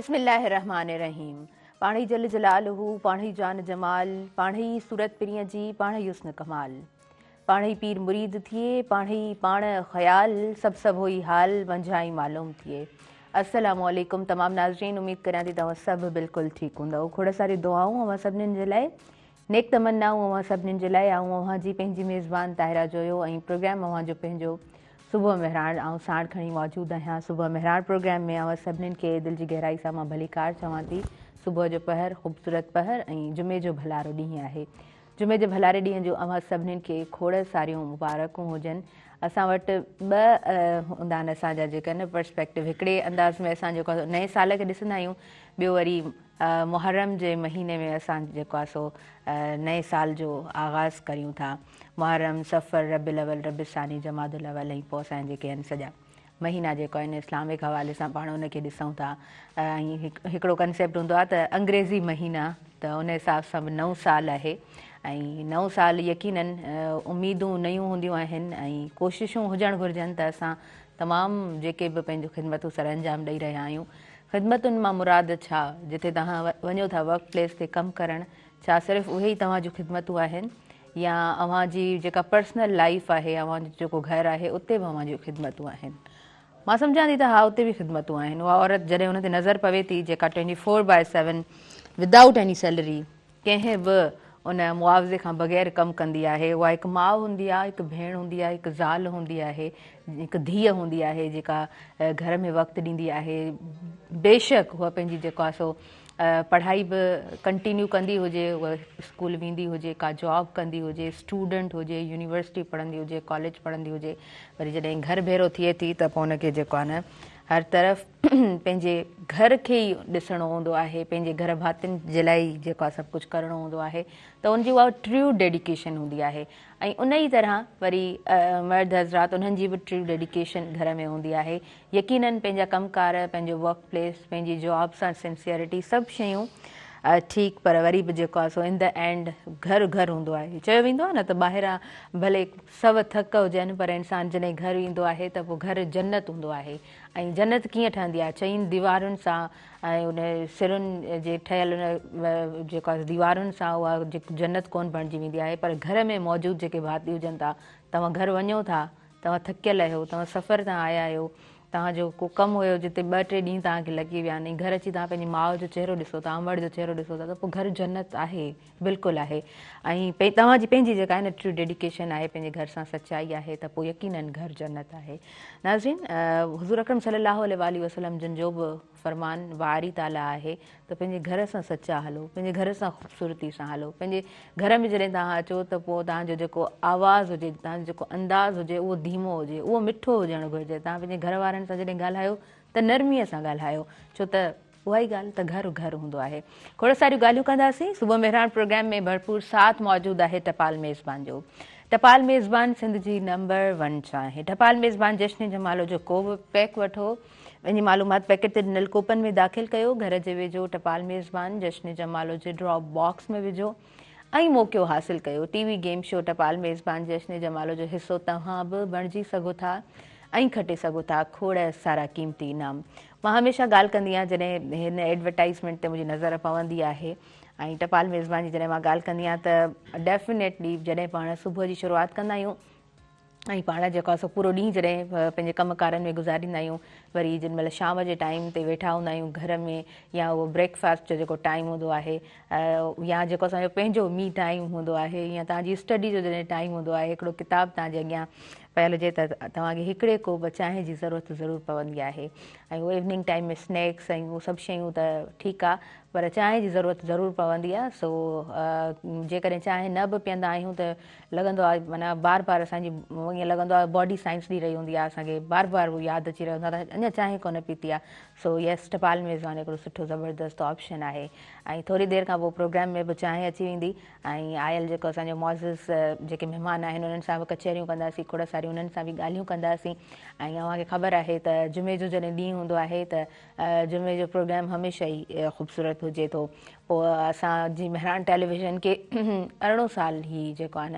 बिस्मिल्लाहिर्रहमानिर्रहीम। पाणी जल जलालहू, पाणी जान जमाल, पाणी सूरत पिरीअ जी, पाणी युस्न कमाल। पाणी पीर मुरीद थिए, पाणी पाण ख़याल, सब होई हाल, मंझाई मालूम थिए। अस्सलामु अलैकुम तमाम नाज़रीन, उम्मीद करियां थी तव्हां सभु बिल्कुलु ठीकु हूंदव। खोड़ सारी दुआऊं अवां सभिनीनि जे लाइ, नेक तमन्नाऊं अवां सभिनीनि जे लाइ। अवां जी पंहिंजी मेज़बान ताहिरा जोयो ऐं प्रोग्राम अवां जो पंहिंजो सुबुह मेहरान आऊं साण खणी मौजूदु आहियां। सुबुह मेहरान प्रोग्राम में अवां सभिनीनि खे दिलि जी गहराई सां मां भलीकार चवां थी। सुबुह जो पहर ख़ूबसूरत पहर ऐं जुमे जो भलारो ॾींहुं आहे। जुमे जे भलारे ॾींहं जो अवां सभिनीनि खे खोड़ सारियूं मुबारकूं हुजनि। असां वटि ॿ हूंदा आहिनि असांजा जेके आहिनि पर्सपेक्टिव। हिकिड़े अंदाज़ में असां जेको नए साल खे ॾिसंदा आहियूं, ॿियो वरी मुहर्रम जे महीने में असां जेको आहे सो नए साल जो आगाज़ करियूं था। मुहर्रम, सफ़र, रबिउल अव्वल, रबिउल सानी, जमादुल अव्वल ऐं पोइ असांजा जेके आहिनि सॼा महीना जेको आहिनि इस्लामिक हवाले सां पाण उनखे ॾिसूं था। ऐं हिकिड़ो कंसेप्ट हूंदो आहे त अंग्रेज़ी महीना, त उन हिसाब सां बि नओं साल आहे। ऐं नओं साल यकीनन उमेदूं नयूं हूंदियूं आहिनि ऐं कोशिशूं हुजणु घुरिजनि त असां तमामु जेके बि पंहिंजो ख़िदमतूं सर अंजाम ॾेई रहिया आहियूं। ख़िदमतुनि मां मुराद छा? जिते तव्हां वञो था वर्क प्लेस ते कमु करणु, छा सिर्फ़ु उहे ई तव्हांजूं ख़िदमतूं आहिनि या अव्हांजी जेका पर्सनल लाइफ आहे, अव्हांजो जेको घरु आहे, उते बि अव्हांजूं ख़िदमतूं आहिनि? मां सम्झां थी त हा, उते बि ख़िदमतूं आहिनि। उहा औरत जॾहिं हुन ते नज़र पवे थी जेका 24/7 विदाउट एनी सैलरी, कंहिं बि उन मुआवज़े खां बग़ैर कमु कंदी आहे, उहा हिकु माउ हूंदी आहे, हिकु भेण हूंदी आहे, हिकु ज़ाल हूंदी आहे, हिकु धीअ हूंदी आहे जेका घर में वक़्तु ॾींदी आहे। बेशक उहा पंहिंजी जेको आहे सो पढ़ाई बि कंटिन्यू कंदी हुजे, उहा स्कूल वेंदी हुजे, का जॉब कंदी हुजे, स्टूडेंट हुजे, यूनिवर्सिटी पढ़ंदी हुजे, कॉलेज पढ़ंदी हुजे, वरी जॾहिं घर भेरो थिए थी त पोइ हुनखे जेको आहे न हर तरफ़ पंहिंजे घर खे ई ॾिसणो हूंदो आहे, पंहिंजे घर भातियुनि जे लाइ जेको आहे सभु कुझु करिणो हूंदो आहे। त उनजी उहा ट्रू डेडिकेशन हूंदी आहे। ऐं उन ई तरह वरी मर्द हज़रात, उन्हनि जी बि ट्रू डेडिकेशन घर में हूंदी आहे। यकीनन पंहिंजा कमकार, पंहिंजो वर्क प्लेस, पंहिंजी जॉब सां सिंसियरिटी, सभु शयूं ठीकु, पर वरी बि जेको आहे सो इन द एंड घरु घरु हूंदो आहे। चयो वेंदो आहे न त ॿाहिरां भले सव थक हुजनि, पर इंसानु जॾहिं घरु ईंदो आहे त पोइ घरु जन्नत हूंदो आहे। ऐं जन्नत कीअं ठहंदी आहे? चइनि दीवारुनि सां ऐं उन सिरुनि जे ठहियल उन जेको आहे दीवारुनि सां उहा जेको जन्नत कोन बणिजी वेंदी आहे, पर घर में मौजूदु जेके भाती हुजनि था, तव्हां घरु वञो था, तव्हां थकियल आहियो, तव्हां सफ़र तां आया आहियो, तव्हांजो को कमु हुयो जिते 2-3 ॾींहं तव्हांखे लॻी विया आहिनि, घरु अची तव्हां पंहिंजी माउ जो चहिरो ॾिसो था, अमड़ जो चहिरो ॾिसो था, त पोइ घरु जन्नत आहे, बिल्कुलु आहे। ऐं तव्हांजी पंहिंजी जेका आहे न ट्रू डेडिकेशन आहे, पंहिंजे घर सां सचाई आहे, त पोइ यकीनन घरु जन्नत आहे। नाज़रीन, हुज़ूर अकरम सल्लल्लाहु अलैहि वसल्लम जिन जो बि फ़रमान वारी ताला आहे त पंहिंजे घर सां सचा हलो, पंहिंजे घर सां ख़ूबसूरती सां हलो। पंहिंजे घर में जॾहिं तव्हां अचो त पोइ तव्हांजो जेको आवाज़ु हुजे, तव्हांजो जेको अंदाज़ हुजे, उहो धीमो हुजे, उहो मिठो हुजणु घुरिजे। तव्हां पंहिंजे घर वारनि सां जॾहिं ॻाल्हायो त नरमीअ सां ॻाल्हायो, छो त उहा ई ॻाल्हि त घरु घरु हूंदो आहे। खोड़ सारियूं ॻाल्हियूं कंदासीं। सुबुह मेहरान प्रोग्राम में भरपूर साथ मौजूदु आहे टपाल मेज़बान जो। टपाल मेज़बान सिंध जी नंबर 1 आहे। टपाल मेज़बान जश्न जमालो जो को बि पैक वठो, पंहिंजी मालूमात पैकेट ते ॾिनल कूपन में दाख़िल कयो, घर जे वेझो टपाल मेज़बान जश्न जमालो जे ड्रॉप बॉक्स में विझो ऐं मौक़ियो हासिलु कयो। टीवी गेम शो टपाल मेज़बान जश्न जमालो जो हिसो तव्हां बि बणिजी सघो था ऐं खटे सघो था खोड़ सारा क़ीमती इनाम। मां हमेशह ॻाल्हि कंदी आहियां जॾहिं हिन एडवर्टाइज़मेंट ते मुंहिंजी नज़र पवंदी आहे ऐं टपाल मेज़बान जी जॾहिं मां ॻाल्हि कंदी आहियां त डेफिनेटली जॾहिं पाण सुबुह जी शुरूआति कंदा आहियूं ऐं पाण जेको आहे सो पूरो ॾींहुं जॾहिं पंहिंजे कमकारनि में गुज़ारींदा आहियूं, वरी जेॾी महिल शाम जे टाइम ते वेठा हूंदा आहियूं घर में, या उहो ब्रेकफास्ट जो जेको टाइम हूंदो आहे, या जेको असांजो पंहिंजो मी टाइम हूंदो आहे, या तव्हांजी स्टडी जो जॾहिं टाइम हूंदो आहे, हिकिड़ो किताबु तव्हांजे अॻियां पयल हुजे त तव्हांखे हिकिड़े कोप चांहि जी ज़रूरत ज़रूरु पवंदी आहे। ऐं उहो इवनिंग टाइम में स्नैक्स ऐं उहे सभु शयूं त ठीकु आहे, पर चांहि जी ज़रूरत ज़रूरु पवंदी आहे। सो जेकॾहिं चांहि न बि पीअंदा आहियूं त लॻंदो आहे माना बार बार असांजी ईअं लॻंदो आहे बॉडी साइंस ॾेई रही हूंदी आहे, असांखे बार बार उहो यादि अची रहियो हूंदो आहे त अञा चांहि कोन पीती आहे। सो यस, टपाल मेज़बान हिकिड़ो सुठो ज़बरदस्त ऑप्शन आहे। ऐं थोरी देरि खां पोइ प्रोग्राम में बि चांहि अची वेंदी ऐं आयल जेको असांजो मौज़िज़ जेके महिमान आहिनि उन्हनि सां बि कचहरियूं कंदासीं, खोड़ सारियूं वरी उन्हनि सां बि ॻाल्हियूं कंदासीं। ऐं अव्हांखे ख़बर आहे त जुमे जो जॾहिं ॾींहुं हूंदो आहे त जुमे जो प्रोग्राम हमेशह ई ख़ूबसूरत हुजे थो। पोइ असांजी मेहरान टेलीविज़न खे 18 साल ई जेको आहे न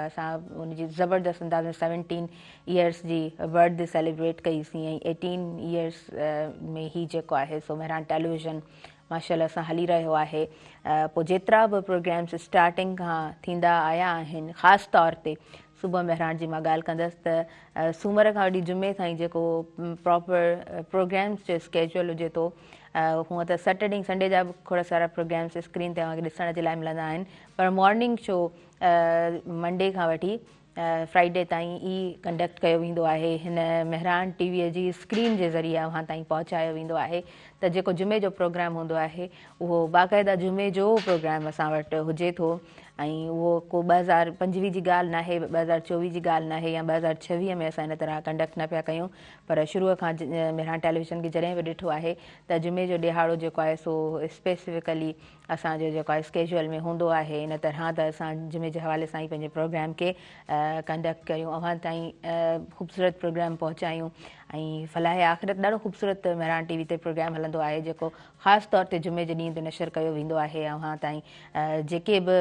असां उनजी ज़बरदस्त अंदाज़ में 17 ईयर्स जी बर्थडे सेलिब्रेट कईसीं ऐं 18 ईयर्स में ही जेको आहे सो मेहरान टेलीविज़न माशाल्लाह सां हली रहियो आहे। पोइ जेतिरा बि प्रोग्राम्स स्टार्टिंग खां थींदा आया आहिनि, ख़ासि तौर ते सुबुह मेहरान जी मां ॻाल्हि कंदसि त सूमर खां वठी जुमे ताईं जेको प्रॉपर प्रोग्राम्स जो स्केजुअल हुजे थो, हूअं त सैटरडे ऐं संडे जा बि खोड़ सारा प्रोग्राम्स स्क्रीन ते तव्हांखे ॾिसण जे लाइ मिलंदा आहिनि, पर मॉर्निंग शो मंडे खां वठी फ्राइडे ताईं ई कंडक्ट कयो वेंदो आहे। हिन मेहरान टीवीअ जी स्क्रीन जे ज़रिए अव्हां ताईं पहुचायो वेंदो आहे त जेको जुमे जो प्रोग्राम हूंदो आहे उहो बाक़ाइदा जुमे जो प्रोग्राम असां वटि हुजे थो। ऐं उहो को 2025 जी ॻाल्हि न आहे, 2024 जी ॻाल्हि न आहे या 2026 में असां इन तरह कंडक्ट न पिया कयूं, पर शुरूअ खां मेहरान टेलीविज़न खे जॾहिं बि ॾिठो आहे त जुमे जो ॾिहाड़ो जेको आहे सो स्पेसिफिकली असांजो जेको आहे स्केजुअल में हूंदो आहे। इन तरह त असां जुमे जे हवाले सां ई पंहिंजे प्रोग्राम खे कंडक्ट कयूं, अव्हां ताईं ख़ूबसूरत प्रोग्राम पहुचायूं। ऐं फलाहे आख़िरत ॾाढो ख़ूबसूरत मेहरान टीवी ते प्रोग्राम हलंदो आहे जेको ख़ासि तौर ते जुमे जे ॾींहं ते नशर कयो वेंदो आहे। अव्हां ताईं जेके बि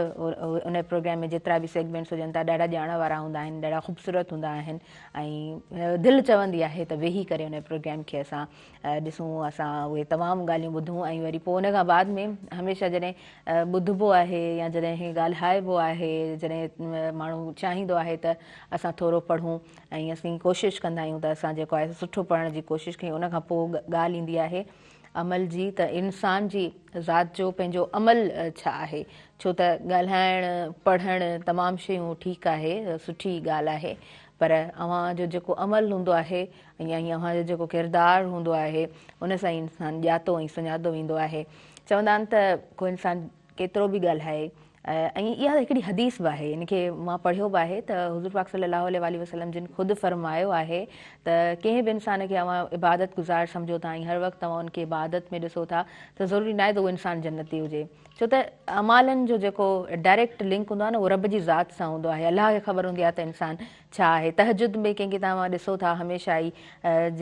उन प्रोग्राम में जेतिरा बि सेगमेंट्स हुजनि था ॾाढा ॼाण वारा हूंदा आहिनि, ॾाढा ख़ूबसूरत हूंदा आहिनि ऐं दिलि चवंदी आहे त वेही करे उन प्रोग्राम खे असां ॾिसूं, असां उहे तमामु ॻाल्हियूं ॿुधूं। ऐं वरी पोइ उन खां बाद में हमेशह जॾहिं ॿुधिबो आहे या जॾहिं ॻाल्हाइबो आहे, जॾहिं माण्हू चाहींदो आहे त असां थोरो पढ़ूं ऐं असीं कोशिशि कंदा आहियूं त असां जेको आहे सुठो पढ़ण जी कोशिशि कयूं। उन खां पोइ ॻाल्हि ईंदी आहे अमल जी, त इंसान जी ज़ात जो पंहिंजो अमल छा आहे, छो त ॻाल्हाइणु पढ़णु तमामु शयूं ठीकु आहे, सुठी ॻाल्हि आहे, पर अव्हांजो जेको अमल हूंदो आहे या अव्हांजो जेको किरदारु हूंदो आहे उन सां ई इंसानु ॼातो ऐं सुञातो वेंदो आहे। चवंदा आहिनि त को इंसानु केतिरो बि ॻाल्हाए, ऐं इहा हिकिड़ी हदीस बि आहे, इनखे मां पढ़ियो बि आहे त हुज़ूर पाक सल्लल्लाहु अलैहि वसल्लम जिन ख़ुदि फ़रमायो आहे त कंहिं बि इंसान खे अव्हां इबादत गुज़ार सम्झो था ऐं हर वक़्तु तव्हां उनखे इबादत में ॾिसो था त ज़रूरी न आहे त उहो इंसानु जन्नती हुजे, छो त अमालनि जो जेको डायरेक्ट लिंक हूंदो आहे न उहो रब जी ज़ात सां हूंदो आहे। अलाह खे ख़बर हूंदी आहे त इंसानु छा आहे। तहजुद में कंहिंखे तव्हां ॾिसो था हमेशह ई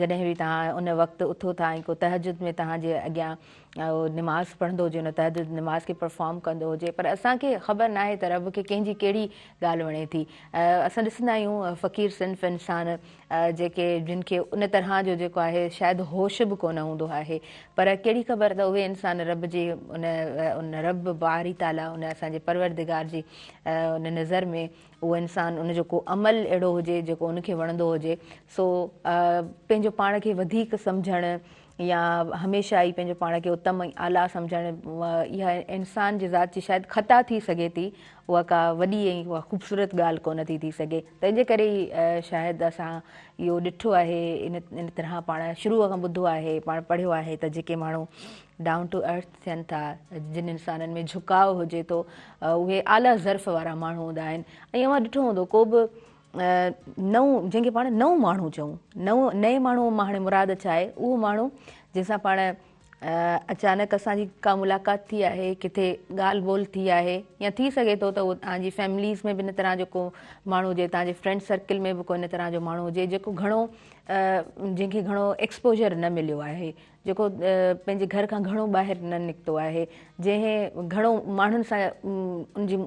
जॾहिं बि तव्हां उन वक़्तु उथो था ऐं को तहजुद में तव्हांजे अॻियां उहो निमाज़ पढ़ंदो हुजे, उन तहजुद निमाज़ खे परफॉर्म कंदो हुजे, पर असांखे ख़बर न आहे त रब खे कंहिंजी कहिड़ी ॻाल्हि वणे थी। असां ॾिसंदा आहियूं फ़क़ीर सिंफ़ इंसान जेके जिन खे उन तरह जो जेको आहे शायदि होश बि कोन हूंदो आहे, पर कहिड़ी ख़बर त उहे इंसान रब जे उन रब बारी ताला उन असांजे परवरदिगार जी उन नज़र में उहो इंसानु उनजो को अमल अहिड़ो हुजे जेको उनखे वणंदो हुजे। सो पंहिंजो पाण खे वधीक सम्झणु या हमेशह ई पंहिंजो पाण खे उत्तम ऐं आला सम्झणु, इहा इंसान जी ज़ात जी शायदि ख़ता थी सघे थी, उहा का वॾी ऐं उहा ख़ूबसूरत ॻाल्हि कोन थी सघे। तंहिंजे करे ई शायदि असां इहो ॾिठो आहे, इन तरह पाण शुरूअ खां ॿुधो आहे, पाण पढ़ियो आहे त जेके माण्हू डाउन टू अर्थ थियनि था, जिन इंसाननि में झुकाव हुजे थो, उहे आला ज़र्फ़ वारा माण्हू हूंदा आहिनि। ऐं अव्हां ॾिठो हूंदो को बि नओं जंहिंखे पाण नओं माण्हू चऊं, नए माण्हू मां हाणे मुराद छा आहे, उहो माण्हू जंहिंसां पाण अचानक असांजी का मुलाक़ात थी आहे, किथे ॻाल्हि ॿोल थी आहे, या थी सघे थो त उहो तव्हांजी फैमिलीज़ में बि इन तरह जो को माण्हू हुजे, तव्हांजे फ्रेंड सर्किल में बि को इन तरह जो माण्हू हुजे जेको घणो जंहिंखे घणो एक्सपोजर न मिलियो आहे, जेको पंहिंजे घर खां घणो ॿाहिरि न निकितो आहे, जंहिं घणो माण्हुनि सां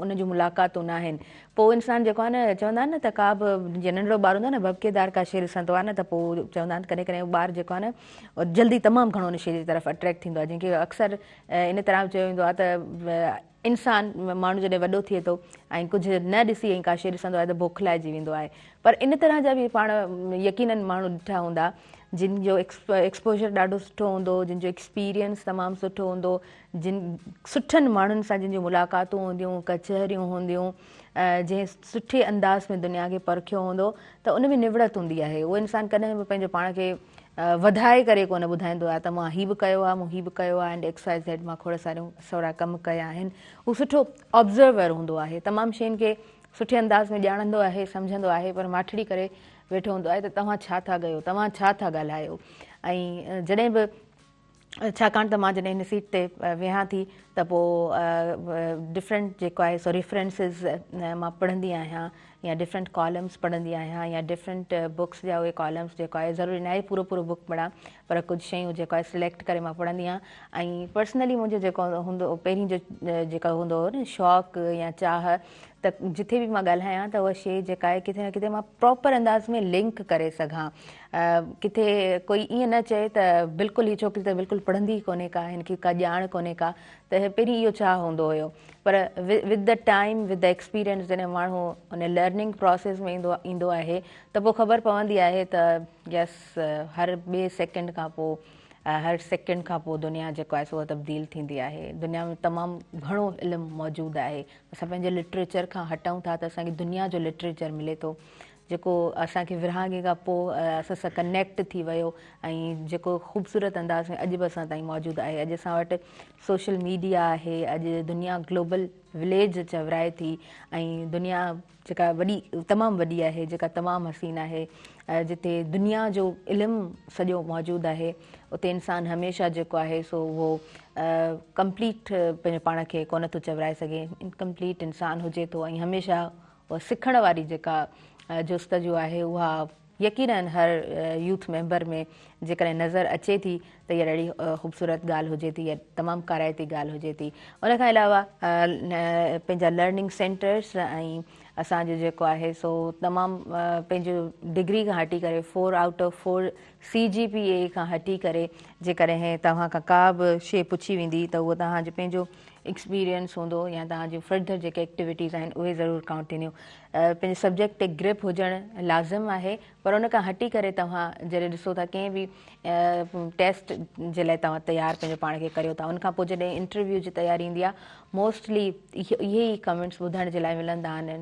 उनजी मुलाक़ातूं न आहिनि, पोइ इंसानु जेको आहे न चवंदा आहिनि न त का बि जीअं नंढिड़ो ॿार हूंदो आहे न भभकेदार का शइ ॾिसंदो आहे न त पोइ चवंदा आहिनि कॾहिं कॾहिं उहो ॿारु जेको आहे न जल्दी तमामु घणो उन शइ जी तरफ़ अट्रैक्ट थींदो आहे, जंहिंखे अक्सर इन तरह चयो वेंदो आहे त इंसानु माण्हू जॾहिं वॾो थिए थो ऐं कुझु न ॾिसी ऐं का शइ ॾिसंदो आहे त बौखलाइजी वेंदो आहे। पर इन तरह जा बि पाण यकीननि माण्हू ॾिठा हूंदा जिन जो एक्सपोजर ॾाढो सुठो हूंदो, जिन जो एक्सपीरियंस तमामु सुठो हूंदो, जिन सुठनि माण्हुनि सां जिन जूं मुलाक़ातूं हूंदियूं, कचहरियूं हूंदियूं, जंहिं सुठे अंदाज़ में दुनिया खे परखियो हूंदो, त उन में निवड़त हूंदी आहे। उहो इंसानु कॾहिं बि पंहिंजो पाण खे वधाए करे कोन ॿुधाईंदो आहे त मां हीअ बि कयो आहे, मूं हीअ बि कयो आहे, एंड एक्स वाई ज़ेड मां खोड़ सारा कम कया आहिनि। हू सुठो ऑब्ज़र्वर हूंदो आहे, तमामु शयुनि खे सुठे अंदाज़ में ॼाणंदो आहे, सम्झंदो आहे, पर माठड़ी करे वेठो हूंदो आहे त तव्हां छा था कयो, तव्हां छा था ॻाल्हायो। ऐं जॾहिं बि छाकाणि त मां जॾहिं हिन सीट ते वेहां थी त पोइ डिफरेंट जेको आहे सो रेफरेंसिस मां पढ़ंदी आहियां या डिफरेंट कॉलम्स पढ़ंदी आहियां या डिफरेंट बुक्स जा उहे कॉलम्स जेको आहे ज़रूरी न आहे पूरो पूरो बुक पढ़ां पर कुझु शयूं जेको आहे सिलेक्ट करे मां पढ़ंदी आहियां ऐं पर्सनली मुंहिंजो जेको हूंदो पहिरीं जो जेको हूंदो हो न शौक़ु या चाह त जिथे बि मां ॻाल्हायां त उहा शइ जेका आहे किथे न किथे मां प्रॉपर अंदाज़ में लिंक करे सघां किथे कोई ईअं न चए त बिल्कुलु हीअ छोकिरी त बिल्कुलु पढ़ंदी ई कोन्हे का हिनखे का ॼाण कोन्हे का त पहिरीं इहो चाह हूंदो हुयो पर with the time with the experience जॾहिं माण्हू उन लर्निंग प्रोसेस में ईंदो आहे त पोइ ख़बर पवंदी आहे त यस हर ॿिए सेकेंड खां पोइ हर सेकेंड खां पोइ दुनिया जेको आहे सो उहा तब्दील थींदी आहे दुनिया में तमामु घणो इल्मु मौजूदु आहे असां पंहिंजे लिटरेचर खां हटूं था त असांखे दुनिया जो लिटरेचर मिले थो जेको असांखे विरहाङे खां पोइ असां सां कनेक्ट थी वियो ऐं जेको ख़ूबसूरत अंदाज़ में अॼु बि असां ताईं मौजूदु आहे अॼु असां वटि सोशल मीडिया आहे अॼु दुनिया ग्लोबल विलेज चवराए थी ऐं दुनिया जेका वॾी तमामु वॾी आहे जेका तमामु हसीन आहे जिते दुनिया जो इल्मु सॼो मौजूदु आहे उते इंसानु हमेशह जेको आहे सो उहो कंप्लीट पंहिंजे पाण खे कोन थो चवराए सघे इनकम्प्लीट इंसानु हुजे थो ऐं हमेशह उहा सिखण वारी जेका जुस्तजू आहे उहा यकीननि हर यूथ मेंबर में जेकॾहिं नज़र अचे थी त इहा ॾाढी ख़ूबसूरत ॻाल्हि हुजे थी या तमामु काराइती ॻाल्हि हुजे थी उन खां अलावा पंहिंजा लर्निंग सेंटर्स ऐं असांजो जेको आहे सो तमामु पंहिंजो डिग्री खां हटी करे 4 आउट ऑफ 4 CGPA खां हटी करे जेकॾहिं तव्हां खां का बि शइ पुछी वेंदी त उहो तव्हांजो पंहिंजो एक्सपीरियंस हूंदो या तव्हांजो फर्दर जेके एक्टिविटीज़ आहिनि उहे ज़रूरु काउंट थींदियूं पंहिंजे सब्जेक्ट ते ग्रिप हुजणु लाज़िम आहे पर उन खां हटी करे तव्हां जॾहिं ॾिसो था कंहिं बि टेस्ट जे लाइ तव्हां तयारु पंहिंजो पाण खे करियो था उनखां पोइ जॾहिं इंटरव्यू जी तयारी ईंदी आहे मोस्टली इहे ई कमेंट्स ॿुधण जे लाइ मिलंदा आहिनि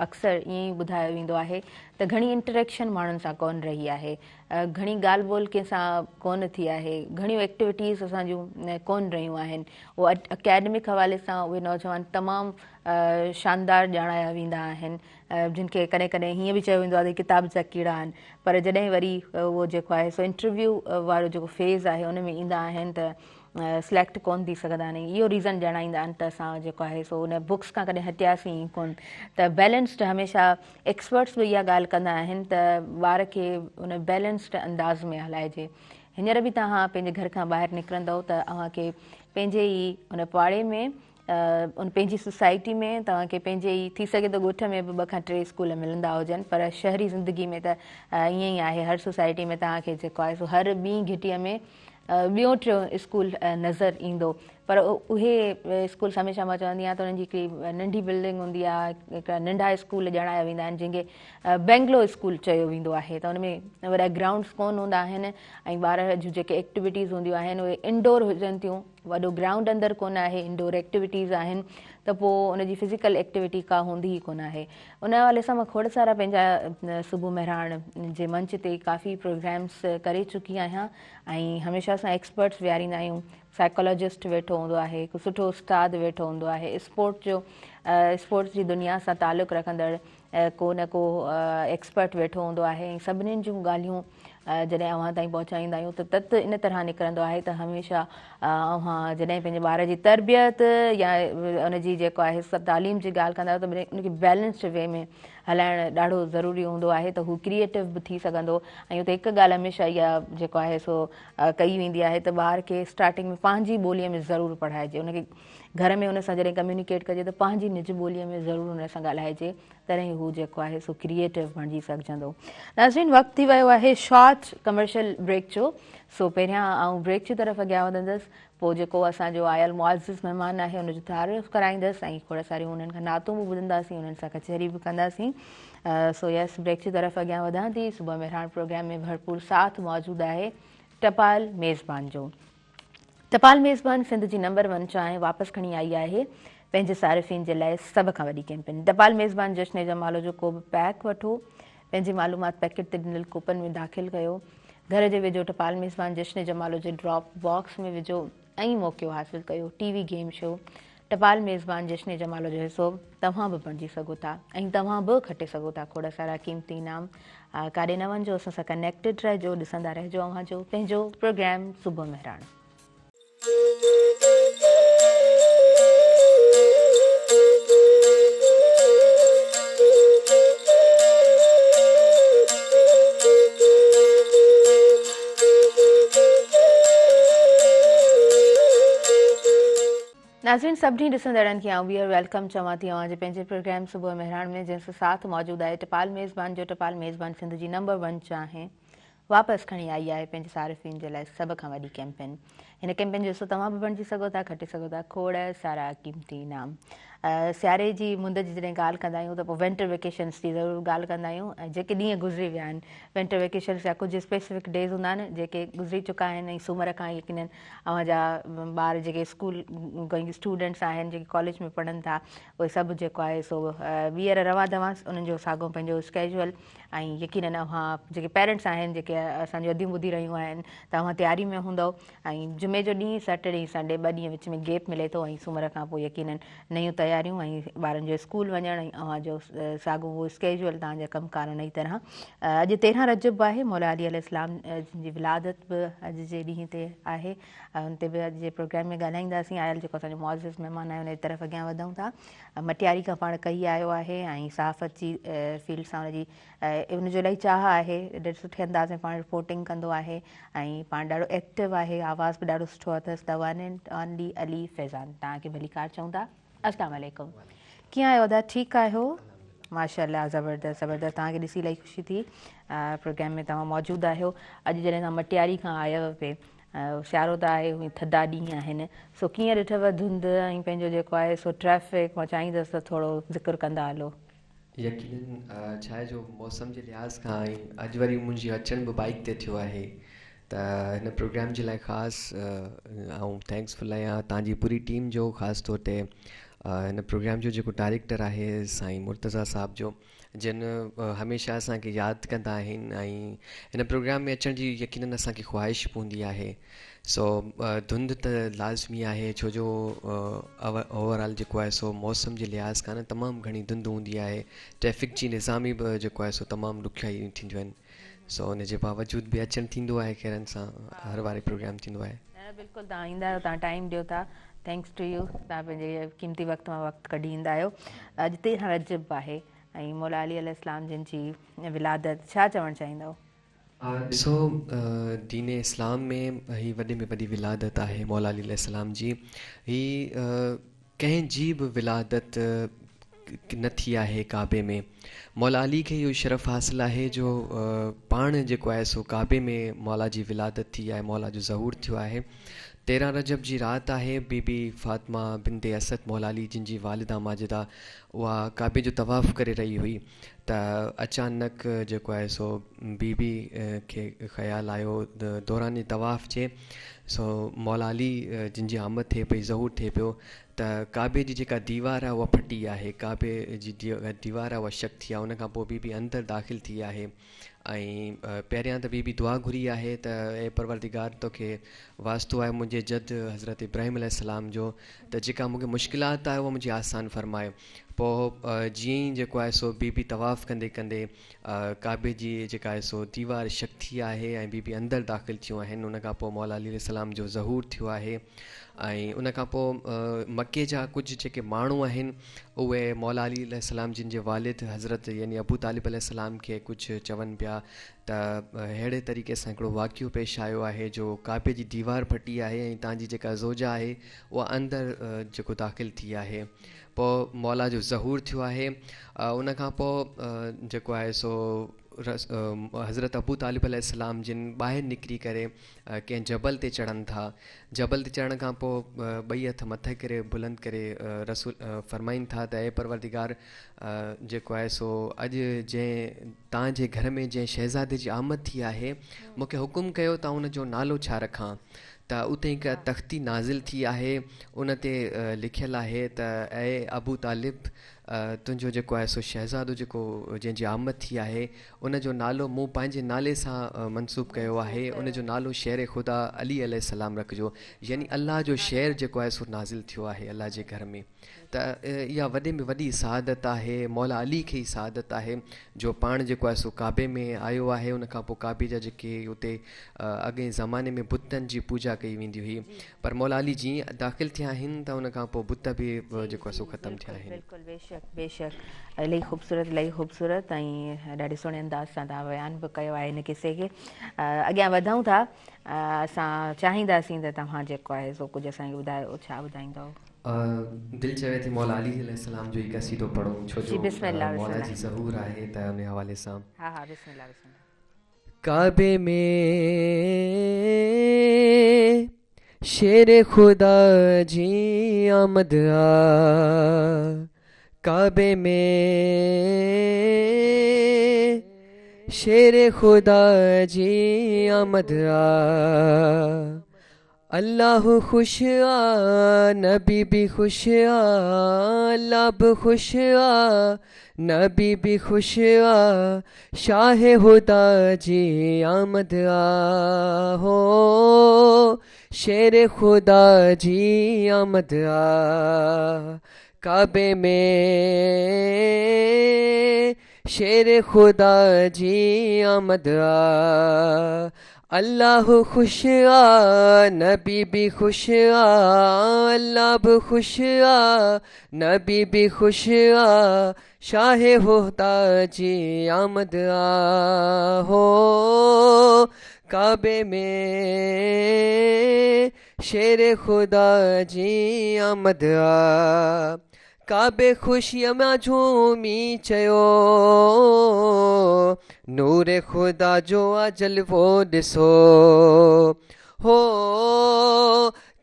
अक्सर ईअं ई ॿुधायो वेंदो आहे त घणी इंटरेक्शन माण्हुनि सां कोन रही आहे घणी ॻाल्हि ॿोल कंहिंसां कोन थी आहे घणियूं एक्टिविटीज़ असांजूं कोन रहियूं आहिनि उहे अकेडमिक हवाले सां उहे नौजवान तमामु शानदार ॼाणाया वेंदा आहिनि जिन खे कॾहिं कॾहिं हीअं बि चयो वेंदो आहे त किताब जा कीड़ा आहिनि पर जॾहिं वरी उहो जेको आहे सो इंटरव्यू वारो जेको फेज़ आहे उन में ईंदा आहिनि त सिलेक्ट कोन थी सघंदा आहिनि इहो रीज़न ॼाणाईंदा आहिनि त असां जेको आहे सो उन बुक्स खां कॾहिं हटियासीं कोन त बैलेंस्ड हमेशह एक्सपर्ट्स बि इहा ॻाल्हि कंदा आहिनि त ॿार खे उन बैलेंस्ड अंदाज़ में हलाइजे हींअर बि तव्हां पंहिंजे घर खां ॿाहिरि निकिरंदव त तव्हांखे पंहिंजे ई उन पाड़े में उन पंहिंजी सोसाइटी में तव्हांखे पंहिंजे ई थी सघे त ॻोठ में बि 2 खां 3 स्कूल मिलंदा हुजनि पर शहरी ज़िंदगी में त ईअं ई आहे हर सोसाइटी में तव्हांखे जेको आहे सो हर ॿीं घिटीअ में ॿियों टियों स्कूल नज़र ईंदो पर उहे स्कूल हमेशह मां चवंदी आहियां त उन्हनि जी हिकिड़ी नंढी बिल्डिंग हूंदी आहे हिकिड़ा नंढा स्कूल ॼाणाया वेंदा आहिनि जंहिंखे बेंगलो स्कूल चयो वेंदो आहे त उनमें वॾा ग्राउंड्स कोन हूंदा आहिनि ऐं ॿार जूं जेके एक्टिविटीज़ हूंदियूं आहिनि उहे इंडोर हुजनि थियूं वॾो ग्राउंड अंदरि कोन आहे इंडोर एक्टिविटीज़ आहिनि त पोइ उनजी फिज़िकल एक्टिविटी का हूंदी ई कोन आहे उन हवाले सां मां खोड़ सारा पंहिंजा सुबुह महिराण जे मंच ते काफ़ी प्रोग्राम्स करे चुकी आहियां ऐं हमेशह असां एक्सपर्ट्स विहारींदा आहियूं साइकोलॉजिस्ट वेठो हूंदो आहे हिकु सुठो उस्ताद वेठो हूंदो आहे स्पोर्ट्स जी दुनिया सां तालुक़ु रखंदड़ को न को एक्सपर्ट वेठो हूंदो आहे ऐं सभिनीनि जूं ॻाल्हियूं जॾहिं अव्हां ताईं पहुचाईंदा आहियूं त इन तरह निकिरंदो आहे त हमेशह अव्हां जॾहिं पंहिंजे ॿार जी तरबियत या उनजी जेको आहे तालीम जी ॻाल्हि कंदा आहियो त उनखे बैलेंस्ड वे में हलाइणु ॾाढो ज़रूरी हूंदो आहे त हू क्रिएटिव बि थी सघंदो ऐं उते हिकु ॻाल्हि हमेशह इहा जेको आहे सो कई वेंदी आहे त ॿार खे स्टार्टिंग में पंहिंजी ॿोलीअ में ज़रूरु पढ़ाइजे उनखे घर में उन सां जॾहिं कम्यूनिकेट कजे त पंहिंजी निज ॿोलीअ में ज़रूरु उन सां ॻाल्हाइजे तॾहिं हू जेको आहे सो क्रिएटिव बणिजी सघजंदो नाज़रीन वक़्तु थी वियो आहे शॉर्ट कमर्शियल ब्रेक जो सो पहिरियां आउं ब्रेक जी तरफ़ अॻियां वधंदसि पोइ जेको असांजो आयल मुआज़िज़ महिमान आहे उनजो तारीफ़ कराईंदसि ऐं खोड़ सारियूं उन्हनि खां नातूं बि ॿुधंदासीं उन्हनि सां कचहरी बि कंदासीं सो यस ब्रेक जी तरफ़ अॻियां वधां थी सुबुह मेहरान प्रोग्राम में भरपूर साथ मौजूदु आहे टपाल मेज़बान जो टपाल मेज़बान सिंध जी नंबर 1 चांहि वापसि खणी आई आहे पंहिंजे सारिफ़ीन जे लाइ सभ खां वॾी कैंपेन टपाल मेज़बान जश्न जमालो जो को बि पैक वठो पंहिंजी मालूमात पैकेट ते ॾिनल कूपन में दाख़िल कयो घर जे वेझो टपाल मेज़बान जश्न जमालो जे ड्रॉप बॉक्स में विझो ऐं मौक़ो हासिलु कयो टीवी गेम शो टपाल मेज़बान जश्न जमालो जो हिसो तव्हां बि बणिजी सघो था ऐं तव्हां बि खटे सघो था खोड़ सारा क़ीमती इनाम काॾे न वञिजो असां सां कनेक्टेड रहिजो ॾिसंदा रहिजो अव्हांजो पंहिंजो प्रोग्राम सुबुह महिराण नाज़रीन सभी ॾिसंदड़नि खे आऊं वीअर वेलकम चवां थी अवांजे पंहिंजे प्रोग्राम सुबुह मेहरान में जंहिंसां साथ मौजूदु आहे टपाल मेज़बान जो टपाल मेज़बान सिंध जी नंबर 1 चांहि वापसि खणी आई आहे पंहिंजे सारिफ़ीन जे लाइ सभ खां वॾी कैंपेन। हिन कैंपेन जो हिसो तव्हां बि बणिजी सघो था, खटे सघो था खोड़ सारा क़ीमती इनाम। सियारे जी मुंद जी जॾहिं ॻाल्हि कंदा आहियूं त पोइ विंटर वेकेशन्स जी ज़रूरु ॻाल्हि कंदा आहियूं ऐं जेके ॾींहं गुज़री विया आहिनि विंटर वेकेशन्स जा कुझु स्पेसिफिक डेज़ हूंदा आहिनि जेके गुज़री चुका आहिनि ऐं सूमर खां यकीनन अव्हांजा ॿार जेके स्कूल गोइंग स्टूडेंट्स आहिनि जेके कॉलेज में पढ़नि था उहे सभु जेको आहे सो ॿीहर रवां दवां उन्हनि जो साॻियो पंहिंजो स्केजुअल ऐं यकीनन अव्हां जेके पेरेंट्स आहिनि जेके असांजूं अदियूं ॿुधी रहियूं आहिनि त अव्हां तयारी में हूंदव ऐं जुमे जो ॾींहुं सैटरडे संडे 2 ॾींहं विच में गैप मिले थो ऐं सूमर खां पोइ यकीनन नयूं तयारियूं ऐं ॿारनि जो स्कूल वञणु ऐं अव्हांजो साॻियो उहो स्केजुअल तव्हांजा कमकार नई तरह। अॼु 13 रजब आहे, मौला अली अलैहिस्सलाम जी विलादत बि अॼु जे ॾींहं ते आहे। उन ते बि अॼु जे प्रोग्राम में ॻाल्हाईंदासीं। आयल जेको असांजो मुआज़िज़ महिमान आहे उन तरफ़ अॻियां वधूं था। मटियारी खां पाण कई आयो आहे ऐं सहाफ़त जी फील्ड सां हुनजी उनजो इलाही चाह आहे, ॾाढे सुठे अंदाज़ में पाण रिपोर्टिंग कंदो आहे ऐं पाण ॾाढो एक्टिव आहे, आवाज़ बि ॾाढो सुठो अथसि। The one and only Ali Faizan, तव्हांखे भली कार चऊं था। अस्सलाम वालेकुम, कीअं आहियो अदा? ठीकु आहियो? माशाअल्लाह, ज़बरदस्त ज़बरदस्त। तव्हांखे ॾिसी इलाही ख़ुशी थी प्रोग्राम में तव्हां मौजूदु आहियो। अॼु जॾहिं तव्हां मटियारी खां आयव पे, सियारो त आहे, उहे थधा ॾींहं आहिनि, सो कीअं ॾिठव धुंध ऐं पंहिंजो जेको आहे सो ट्रैफिक? मां चाहींदसि त थोरो ज़िक्र कंदा हलो। यकीनन छा आहे जो मौसम जे लिहाज़ खां ऐं अॼु वरी मुंहिंजी अचनि बि बाइक ते थियो आहे त हिन प्रोग्राम जे लाइ ख़ासि ऐं थैंक्सफुल आहियां तव्हांजी पूरी टीम जो, ख़ासि तौर ते हिन प्रोग्राम जो जेको डायरेक्टर आहे साईं मुर्तज़ा साहब जो, जिन हमेशह असांखे यादि कंदा आहिनि ऐं हिन प्रोग्राम में अचण जी यकीनन असांखे ख़्वाहिश पवंदी आहे। सो धुंध त लाज़मी आहे छो जो ओवरऑल जेको आहे सो मौसम जे लिहाज़ खां न तमामु घणी धुंध हूंदी आहे। ट्रैफ़िक जी निज़ामी बि जेको आहे सो तमामु ॾुखियाई थींदियूं आहिनि। सो हुन जे बावजूद बि अचणु थींदो आहे खैरनि सां, हर वारे प्रोग्राम थींदो आहे। बिल्कुलु, तव्हां ईंदा आहियो, तव्हां टाइम ॾियो था, थैंक्स टू यू। तव्हां पंहिंजे क़ीमती वक़्त मां वक़्तु कढी ईंदा आहियो। अॼु 13 रजब आहे ऐं मौला अली अलैहिस्सलाम जिन जी विलादत, छा चवणु चाहींदव? ॾिसो, दीन इस्लाम में ही वॾे में वॾी विलादत आहे मौला अली अलैहिस्सलाम जी। ही कंहिंजी बि विलादत न थी आहे काबे में। मौला अली खे इहो शरफ़ हासिलु आहे जो पाण जेको आहे सो काबे में मौला जी विलादत थी आहे, मौला जो ज़हूर थियो आहे। 13 रजब जी राति आहे। बीबी फातिमा बिनते असद मौला अली जिन जी वालिदा माजिदा उहा काबे जो तवाफ़ करे रही हुई त अचानक जेको आहे सो बीबी खे ख़्यालु आयो दौरान तवाफ़ जे सो मौला अली जिन जी आमद थिए पई, ज़हूर थिए पियो त काबे जी जेका दीवार आहे उहा फटी आहे, काबे जी दीवार आहे उहा शक थी आहे। उन खां पोइ बीबी अंदरि दाख़िल थी आहे ऐं पहिरियां त बीबी दुआ घुरी आहे त ए परवरदिगार तोखे वास्तो आहे मुंहिंजे जद हज़रत इब्राहिम अलैहिस्सलाम जो त जेका मूंखे मुश्किलात आहे उहा मुंहिंजी आसान फ़रमाए। पोइ जीअं ई जेको आहे सो बीबी तवाफ़ कंदे कंदे काबे जी जेका आहे सो दीवार शक थी आहे ऐं बीबी अंदरि दाख़िल थियूं आहिनि। उन खां पोइ मौला अली अलैहिस्सलाम जो ज़हूर थियो आहे ऐं उन खां पोइ मके जा कुझु जेके माण्हू आहिनि उहे मौला अली अलैहिस्सलाम जिन जे वालिद हज़रत यानी अबू तालिब अलैहिस्सलाम खे कुझु चवनि पिया त अहिड़े तरीक़े सां हिकिड़ो वाक़ियो पेश आयो आहे जो काबे जी दीवार फटी आहे ऐं तव्हांजी जेका ज़ोजा आहे उहा अंदरि जेको दाख़िल थी आहे। पोइ मौला जो ज़हूर थियो आहे। उन खां पोइ जेको आहे सो हज़रत अबू तालिब अलैहिस्सलाम जिन ॿाहिरि निकिरी करे कंहिं जबल ते चढ़नि था। जबल ते चढ़ण खां पोइ ॿई हथ मथे करे बुलंद करे रसूल फ़रमाइनि था त ए परवरदिगार जेको आहे सो अॼु जंहिं तव्हांजे घर में जंहिं शहज़ादे जी आमद थी आहे मूंखे हुकुम कयो त उनजो नालो छा रखां। त उते हिकु तख़्ती नाज़िल थी आहे, उन ते लिखियलु आहे त ए अबू तालिब तुंहिंजो जेको आहे सो शहज़ादो जेको जंहिंजी आमद थी आहे उनजो नालो मूं पंहिंजे नाले सां मनसूब कयो आहे, उनजो नालो शेर ख़ुदा अली अलैहिस्सलाम रखिजो। यानी अल्लाह जो शेर जेको आहे सो नाज़िल थियो आहे अल्लाह जे घर में। त इहा वॾे में वॾी सआदत आहे, मौला अली खे ई सआदत आहे जो पाण जेको आहे सो काबे में आयो आहे। उन खां पोइ काबे जा जेके उते अॻे ज़माने में बुतनि जी पूॼा कई वेंदी हुई, पर मौला अली जीअं दाख़िल थिया आहिनि त उन खां पोइ बुत बि जेको आहे सो ख़तमु थिया आहिनि। बिल्कुलु, बेशक बेशक, इलाही ख़ूबसूरत ऐं ॾाढे सुहिणे अंदाज़ सां तव्हां बयानु बि कयो आहे हिन किसे खे। अॻियां वधूं था, असां चाहींदासीं त तव्हां जेको आहे सो कुझु असांखे ॿुधायो, छा ॿुधाईंदव? दिलि चवे थी मौला अली अलैहिस्सलाम जो हिकु कसीदो पढ़ूं, छो जो मौला जी ज़हूर आहे त उन हवाले सां। हा हा, बिस्मिल्लाह बिस्मिल्लाह। काबे में शेर खुदा जी आमद आ, काबे में शेर खुदा जी आमद आ, अल्लाह खुश आ नबी भी खुश आ, अल्लाह भी खुश आ नबी भी खुश आ, शाह खुदा जी आमद आ हो, शेर खुदा जी आमद आ, काबे में शेर खुदा जी आमद आ, अल्लाह खुश आ नबी भी खुश आ, अल्लाह भी खुश आ नबी भी खुश आ, शाह खुदा जी आमद आ हो, काबे में शेर खुदा जी आमद आ, काबे खुशीअ मां झूमी चयो, नूर खुदा जो आ जलवो ॾिसो हो,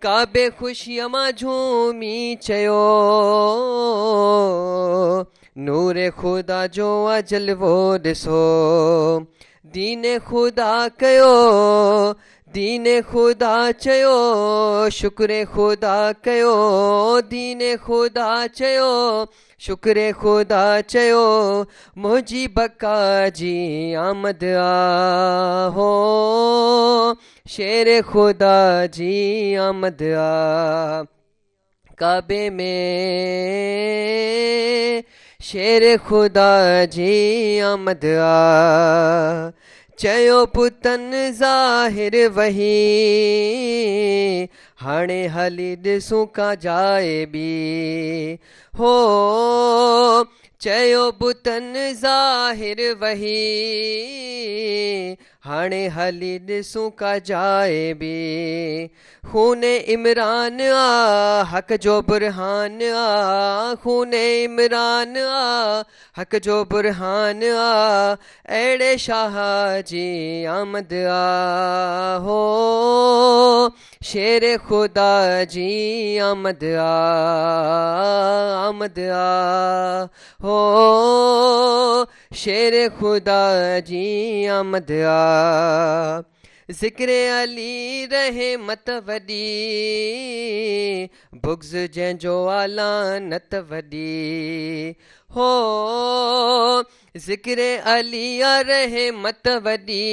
काबे खुशीअ मां झूमी चयो, नूर खुदा जो आ जलवो ॾिसो, दीन खुदा कयो दीन खुदा चयो, शुक्र खुदा कयो दीन खुदा चयो, शुक्र खुदा चयो, मुंहिंजी बका जी आमद आ हो, शेर खुदा जी आमद आ, काबे में शेर खुदा जी आमद आ, चयो पुतन ज़ाहिर वही, हाणे हली ॾिसूं का जाए बि हो, चयो पुतन ज़ाहिर वही, हाणे हली ॾिसूं का जाए बि, खून इमरान आ हक़ जो बुरहान आ, खून इमरान आ हक़ जो बुरहान आ, अहिड़े शाह जी आमद आ हो, शेर खुदा जी आमद आ आमद आ हो, शेर खुदा जी आमद आ, ज़िक्र अली रहे मत वॾी, बुग़्ज़ जंहिंजो आलानत वॾी हो, ज़िक्र अली रहे मत वॾी,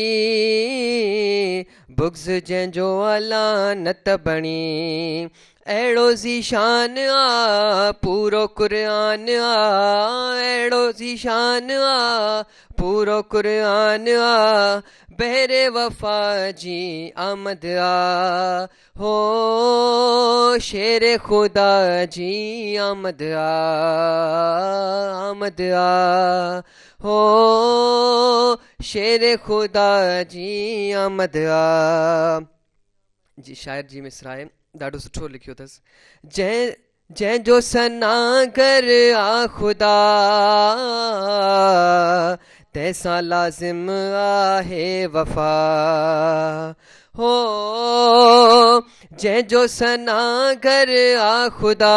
बुग़्ज़ जंहिंजो आलानत बणी, अहिड़ो ज़ीशान आ पूरो क़ुरान आ, अहिड़ो ज़ीशान आ पूरो क़ुरान आ, बहरे वफ़ा जी आमद आ हो, शेर खुदा जी आमद आ आमद आ हो, शेर खुदा जी आमद आ। जी शाइर जी मिसराए ॾाढो सुठो लिखियो अथसि, जंहिंजो सनागर आ खुदा, तंहिंसां लाज़िम आहे वफ़ा हो, जंहिंजो सनागर आ खुदा,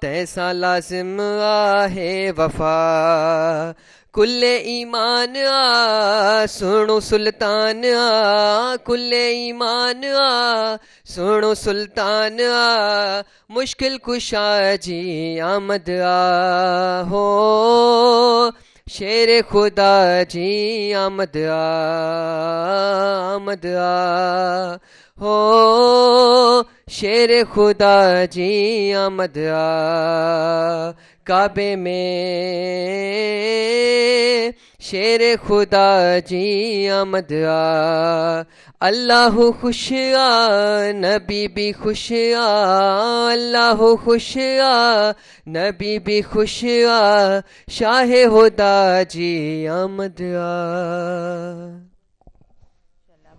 तंहिंसां लाज़िम आहे वफ़ा, कुल्ले ईमान आ सुहिणो सुल्तान आ, कुल्ले ईमान आ सुहिणो सुल्तान आ, मुश्किल कुशा जी आमद आ हो, शेर खुदा जी आमद आ आमद आ हो, शेर खुदा जी आमद आ, काबे में शेर खुदा जी आमद आ, अल्लाह खुश आ नबी भी खुश आ, अल्लाह खुश आ नबी भी खुश आ, शाह खुदा जी आमद आ।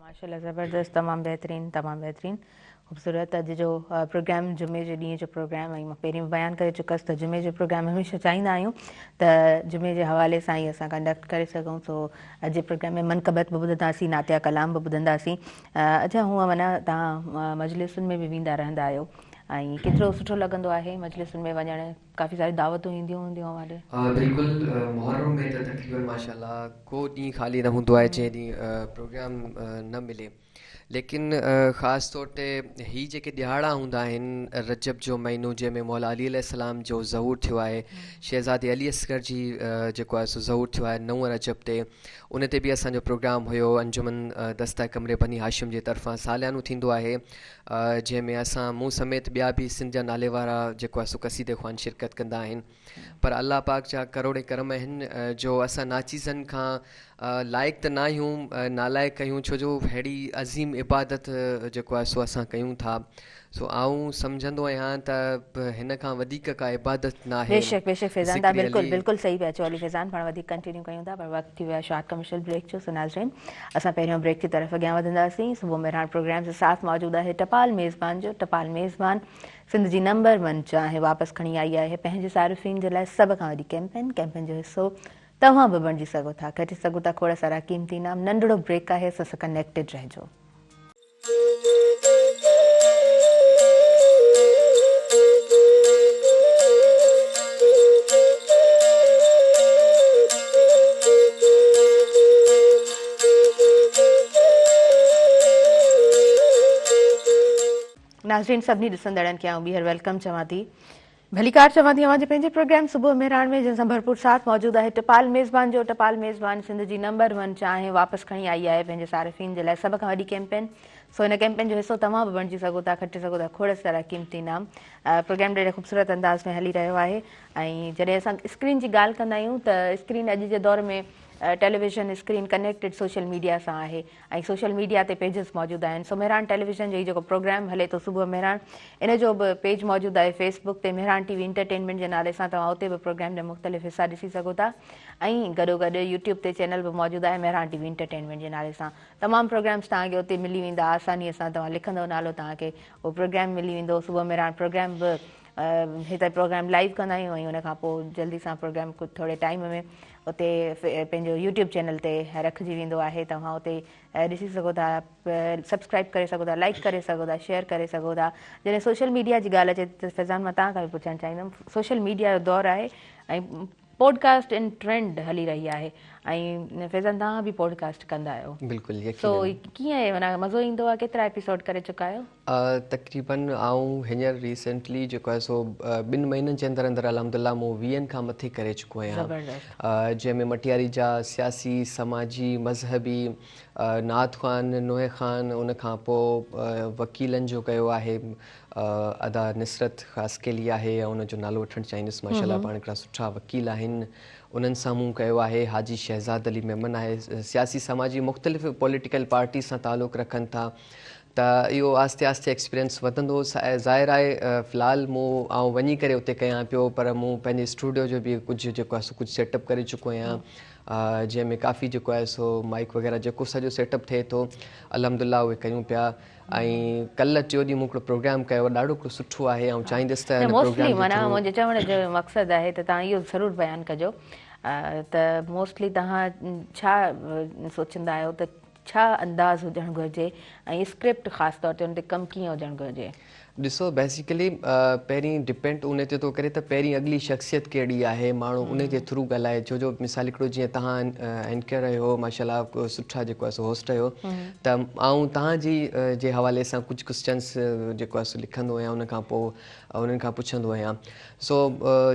माशाल्लाह ज़बरदस्त, तमामु बहितरीन ख़ूबसूरत। अॼु जो प्रोग्राम जुमे जे ॾींहं जो प्रोग्राम, ऐं मां पहिरीं बि बयानु करे चुकसि त जुमे जो प्रोग्राम हमेशह चाहींदा आहियूं त जुमे जे हवाले सां ई असां कंडक्ट करे सघूं। सो अॼु जे प्रोग्राम में मनक़बत बि ॿुधंदासीं, नातिया कलाम बि ॿुधंदासीं। अच्छा, हूअं माना तव्हां मजलिसुनि में बि वेंदा रहंदा आहियो, ऐं केतिरो सुठो लॻंदो आहे मजलिसुनि में वञणु, काफ़ी सारी दावतूं ईंदियूं हूंदियूं वाले? बिल्कुलु, मुहर्रम में त तक़रीबन माशाल्लाह को ॾींहुं ख़ाली न हूंदो आहे जंहिं ॾींहुं प्रोग्राम न मिले। लेकिन ख़ासि तौर ते ही जेके ॾिहाड़ा हूंदा आहिनि, रजब जो महीनो जंहिंमें मौला अली अलैहिस्सलाम जो ज़हूर थियो आहे, शहज़ादे अली असगर जी जेको आहे सो ज़हूर थियो आहे 9 रजब ते, उन ते बि असांजो प्रोग्राम हुयो। अंजुमन दस्ता कमरे बनी हाशिम जे तरफ़ां सालियानो थींदो आहे, जंहिंमें असां मूं समेत ॿिया बि सिंध जा नाले वारा जेको आहे सो क़सीदे ख़्वान शिरकत कंदा आहिनि। पर अल्लाह पाक जा करोड़े करम आहिनि जो असां नाचीज़नि खां लाइक़ त न आहियूं, नालाइक़ कयूं, छो जो अहिड़ी अज़ीम इबादत जेको आहे सो असां कयूं था। सो आऊं सम्झंदो आहियां त हिन खां वधीक का इबादत न आहे। बेशक बेशक फैज़ान, तव्हां बिल्कुलु सही पिया चओ अली फैज़ान। पाण वधीक कंटिन्यू कयूं था, पर वक़्तु थी वियो आहे शॉर्ट कमर्शियल ब्रेक जो। सो नाज़रीन, असां पहिरियों ब्रेक की तरफ़ अॻियां वधंदासीं। सुबुह में हाणे प्रोग्राम से साथ मौजूदु आहे टपाल मेज़बान जो। टपाल मेज़बान सिंध जी नंबर 1 चाहे वापसि खणी आई आहे पंहिंजे सारिफ़ीन जे लाइ सभ खां वॾी कैंपेन जो हिसो तव्हां बि बणिजी सघो था, खटी सघो था खोड़ सारा क़ीमती इनाम। नंढड़ो ब्रेक आहे, असां कनेक्टेड रहिजो। नाज़रीन, सभिनी ॾिसंदड़नि खे ॿीहर वेलकम चवां थी, भलीकार चवां थी अवां जे पंहिंजे प्रोग्राम सुबुह मेहरान में, जंहिंसां भरपूर साथ मौजूदु आहे टपाल मेज़बान जो। टपाल मेज़बान सिंध जी नंबर 1 चाहे वापसि खणी आई आहे पंहिंजे सारिफ़ीन जे लाइ सभ खां वॾी कैंपेन। सो हिन कैंपेन जो हिसो तव्हां बि बणिजी सघो था, खटे सघो था खोड़ सारा क़ीमती इनाम। प्रोग्राम ॾाढे ख़ूबसूरत अंदाज़ में हली रहियो आहे, ऐं जॾहिं असां स्क्रीन जी ॻाल्हि कंदा आहियूं त स्क्रीन अॼु जे दौर में television screen connected social media सां आहे, ऐं सोशल मीडिया ते पेजिस मौजूदु आहिनि। सो मेहरान टेलीविज़न जो ही जेको प्रोग्राम हले थो सुबुह मेहरान, इन जो बि पेज मौजूदु आहे फेसबुक ते, मेहरान टीवी इंटरटेनमेंट जे नाले सां। तव्हां उते बि प्रोग्राम जा मुख़्तलिफ़ हिसा ॾिसी सघो था, ऐं गॾोगॾु यूट्यूब ते चैनल बि मौजूदु आहे मेहरान टीवी इंटरटेनमेंट जे नाले सां। तमामु प्रोग्राम्स तव्हांखे उते मिली वेंदा आसानीअ सां, तव्हां लिखंदव नालो तव्हांखे उहो प्रोग्राम मिली वेंदो। सुबुह मेहरान प्रोग्राम बि हिते प्रोग्राम लाइव कंदा आहियूं, ऐं उनखां पोइ जल्दी सां प्रोग्राम कुझु थोरे टाइम में उते पंहिंजो यूट्यूब चैनल ते रखिजी वेंदो आहे। तव्हां उते ॾिसी सघो था, सब्सक्राइब करे सघो था, लाइक करे सघो था, शेयर करे सघो था। जॾहिं सोशल मीडिया जी ॻाल्हि अचे त फैज़ान, मां तव्हां खां बि पुछणु चाहींदमि, सोशल मीडिया जो दौरु आहे ऐं पॉडकास्ट इन ट्रेंड हली रही आहे, ऐं फैज़ान तव्हां बि पॉडकास्ट कंदा आहियो? बिल्कुलु, सो कीअं माना मज़ो ईंदो आहे? केतिरा एपिसोड करे चुका आहियो? तक़रीबन आऊं हींअर रिसेंटली जेको आहे सो 2 महीननि जे अंदरि अल्हम्दुलिल्लाह मूं 20 खां मथे करे चुको आहियां, जंहिंमें मटियारी जा सियासी, समाजी, मज़हबी, नात ख़्वान, नोहे ख़ान, उन खां पोइ वकीलनि जो कयो आहे, अदा निसरत ख़ासि के लिए आहे, ऐं उनजो नालो वठणु चाहींदुसि। माशाल्लाह पाण हिकिड़ा सुठा वकील आहिनि, उन्हनि सां मूं कयो आहे। हाजी शहज़ाद अली मेमन आहे, सियासी समाजी मुख़्तलिफ़ पॉलिटिकल पार्टी सां तालुक़ु रखनि था, त इहो आस्ते आस्ते एक्सपीरियंस वधंदो। ज़ाहिर आहे फ़िलहालु आउं वञी करे उते कयां पियो, पर मूं पंहिंजे स्टूडियो जो बि कुझु जेको आहे सो कुझु सेटअप करे चुको आहियां, जंहिंमें काफ़ी जेको आहे सो माइक वग़ैरह जेको सॼो सेटअप थिए थो, अल्हम्दुलिल्लाह उहे कयूं पिया। ऐं कल्ह 4 ॾींहं मूं हिकिड़ो प्रोग्राम कयो, ॾाढो हिकिड़ो सुठो आहे, ऐं चाहींदुसि त मोस्टली माना मुंहिंजे चवण जो मक़सदु आहे त तव्हां इहो ज़रूरु बयानु कजो त मोस्टली तव्हां छा सोचींदा आहियो त छा अंदाज़ हुजणु घुरिजे, ऐं स्क्रिप्ट ख़ासि तौर ते हुन ते कमु कीअं हुजणु घुरिजे? ॾिसो, बेसिकली पहिरीं डिपेंड उन ते थो करे त पहिरीं अॻिली शख़्सियत कहिड़ी आहे, माण्हू उन जे थ्रू ॻाल्हाए। छो जो मिसाल हिकिड़ो जीअं तव्हां एंकर आहियो, माशाल्लाह सुठा जेको आहे सो होस्ट आहियो, त आउं तव्हांजी जे हवाले सां कुझु क्वेश्चन्स जेको आहे सो लिखंदो आहियां, उनखां पोइ उन्हनि खां पुछंदो आहियां। सो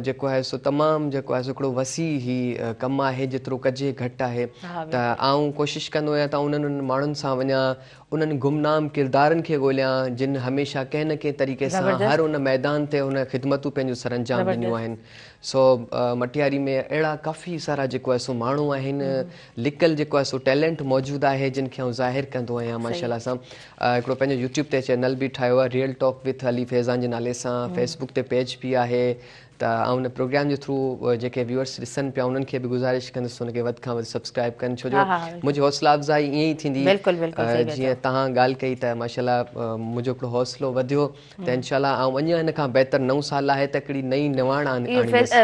जेको आहे सो तमामु जेको आहे सो हिकिड़ो वसी ही कमु आहे, जेतिरो कजे घटि आहे। त आउं कोशिशि कंदो आहियां त उन्हनि माण्हुनि सां वञा, उन्हनि गुमनाम किरदारनि खे ॻोल्हियां जिन हमेशह कंहिं न कंहिं बढ़िया तरीक़े सां हर उन मैदान ते हुन ख़िदमतूं पंहिंजूं सर अंजाम ॾिनियूं आहिनि। सो मटियारी में अहिड़ा काफ़ी सारा जेको आहे सो माण्हू आहिनि, लिकल जेको आहे सो टैलेंट मौजूदु आहे जिन खे आउं ज़ाहिर कंदो आहियां माशाल्लाह सां। हिकिड़ो पंहिंजो यूट्यूब ते चैनल बि ठाहियो आहे, real talk with Ali Faizan जे नाले सां। फेसबुक ते पेज बि आहे। त आउं उन प्रोग्राम जे थ्रू जेके व्यूअर्स ॾिसनि पिया उन्हनि खे बि गुज़ारिश कंदुसि हुनखे वधि खां वधि सब्सक्राइब कनि, छो जो मुंहिंजी हौसला अफ़ज़ाई ईअं ई थींदी। जीअं तव्हां ॻाल्हि कई त माशाल्लाह मुंहिंजो हिकिड़ो हौसलो वधियो त इंशाल्लाह आउं अञा हिन खां बहितर नओं साल आहे त हिकिड़ी नई निवाण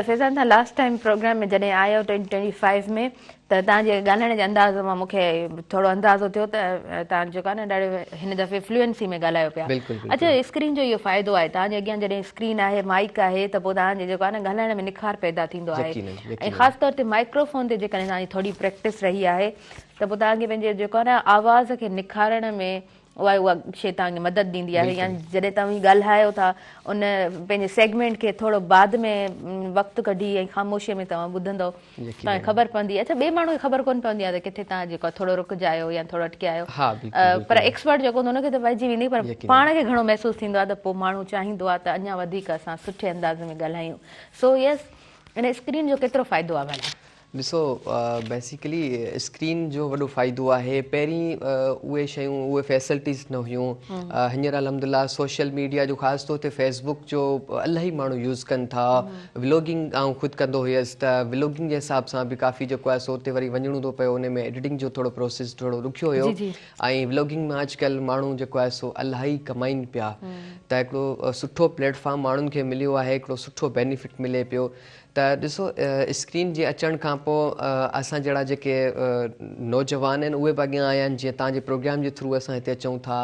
फैज़ान लास्ट टाइम प्रोग्राम में जॾहिं आयो 2025 में त तव्हांजे ॻाल्हाइण जे अंदाज़ मां मूंखे थोरो अंदाज़ो थियो त तव्हां जेको आहे न ॾाढो हिन दफ़े फ्लुएंसी में ॻाल्हायो पिया। अच्छा, स्क्रीन जो इहो फ़ाइदो आहे, तव्हांजे अॻियां जॾहिं स्क्रीन आहे, माइक आहे, त पोइ तव्हांजे जेको आहे न ॻाल्हाइण में निखार पैदा थींदो आहे। ऐं ख़ासि तौर ते माइक्रोफोन ते जेकॾहिं तव्हांजी थोरी प्रैक्टिस रही आहे त पोइ तव्हांखे पंहिंजे जेको आहे न आवाज़ खे निखारण में उहा शइ तव्हांखे मदद ॾींदी आहे। या जॾहिं तव्हां ॻाल्हायो था उन पंहिंजे सेगमेंट खे थोरो बाद में वक़्तु कढी ऐं ख़ामोशीअ में तव्हां ॿुधंदव, तव्हांखे ख़बर पवंदी। अच्छा, ॿिए माण्हू खे ख़बर कोन पवंदी आहे त किथे तव्हां जेको थोरो रुकिजायो या थोरो अटकियायो, पर एक्सपर्ट जेको हूंदो हुनखे त पइजी वेंदी, पर पाण खे घणो महसूसु थींदो आहे त पोइ माण्हू चाहींदो आहे त अञा वधीक असां सुठे अंदाज़ में ॻाल्हायूं। सो यस, इन स्क्रीन जो केतिरो फ़ाइदो आहे भला? ॾिसो, बेसिकली स्क्रीन जो वॾो फ़ाइदो आहे। पहिरीं उहे शयूं, उहे फैसिलिटीज़ न हुयूं। हींअर अलहमदिल्ला सोशल मीडिया जो ख़ासि तौर ते फेसबुक जो इलाही माण्हू यूज़ कनि था। व्लॉगिंग आउं ख़ुदि कंदो हुयसि, त व्लॉगिंग जे हिसाब सां बि काफ़ी जेको आहे सो उते वरी वञिणो थो पियो, उन में एडिटिंग जो थोरो प्रोसेस थोरो ॾुखियो हुयो। ऐं व्लॉगिंग में अॼुकल्ह माण्हू जेको आहे सो इलाही कमाइनि पिया, त हिकिड़ो सुठो प्लेटफॉर्म माण्हुनि खे मिलियो आहे, हिकिड़ो सुठो बेनिफिट मिले पियो। त ॾिसो, स्क्रीन जे अचण खां पोइ असां जहिड़ा जेके नौजवान आहिनि उहे बि अॻियां आया आहिनि। जीअं तव्हांजे प्रोग्राम जे थ्रू असां हिते अचूं था,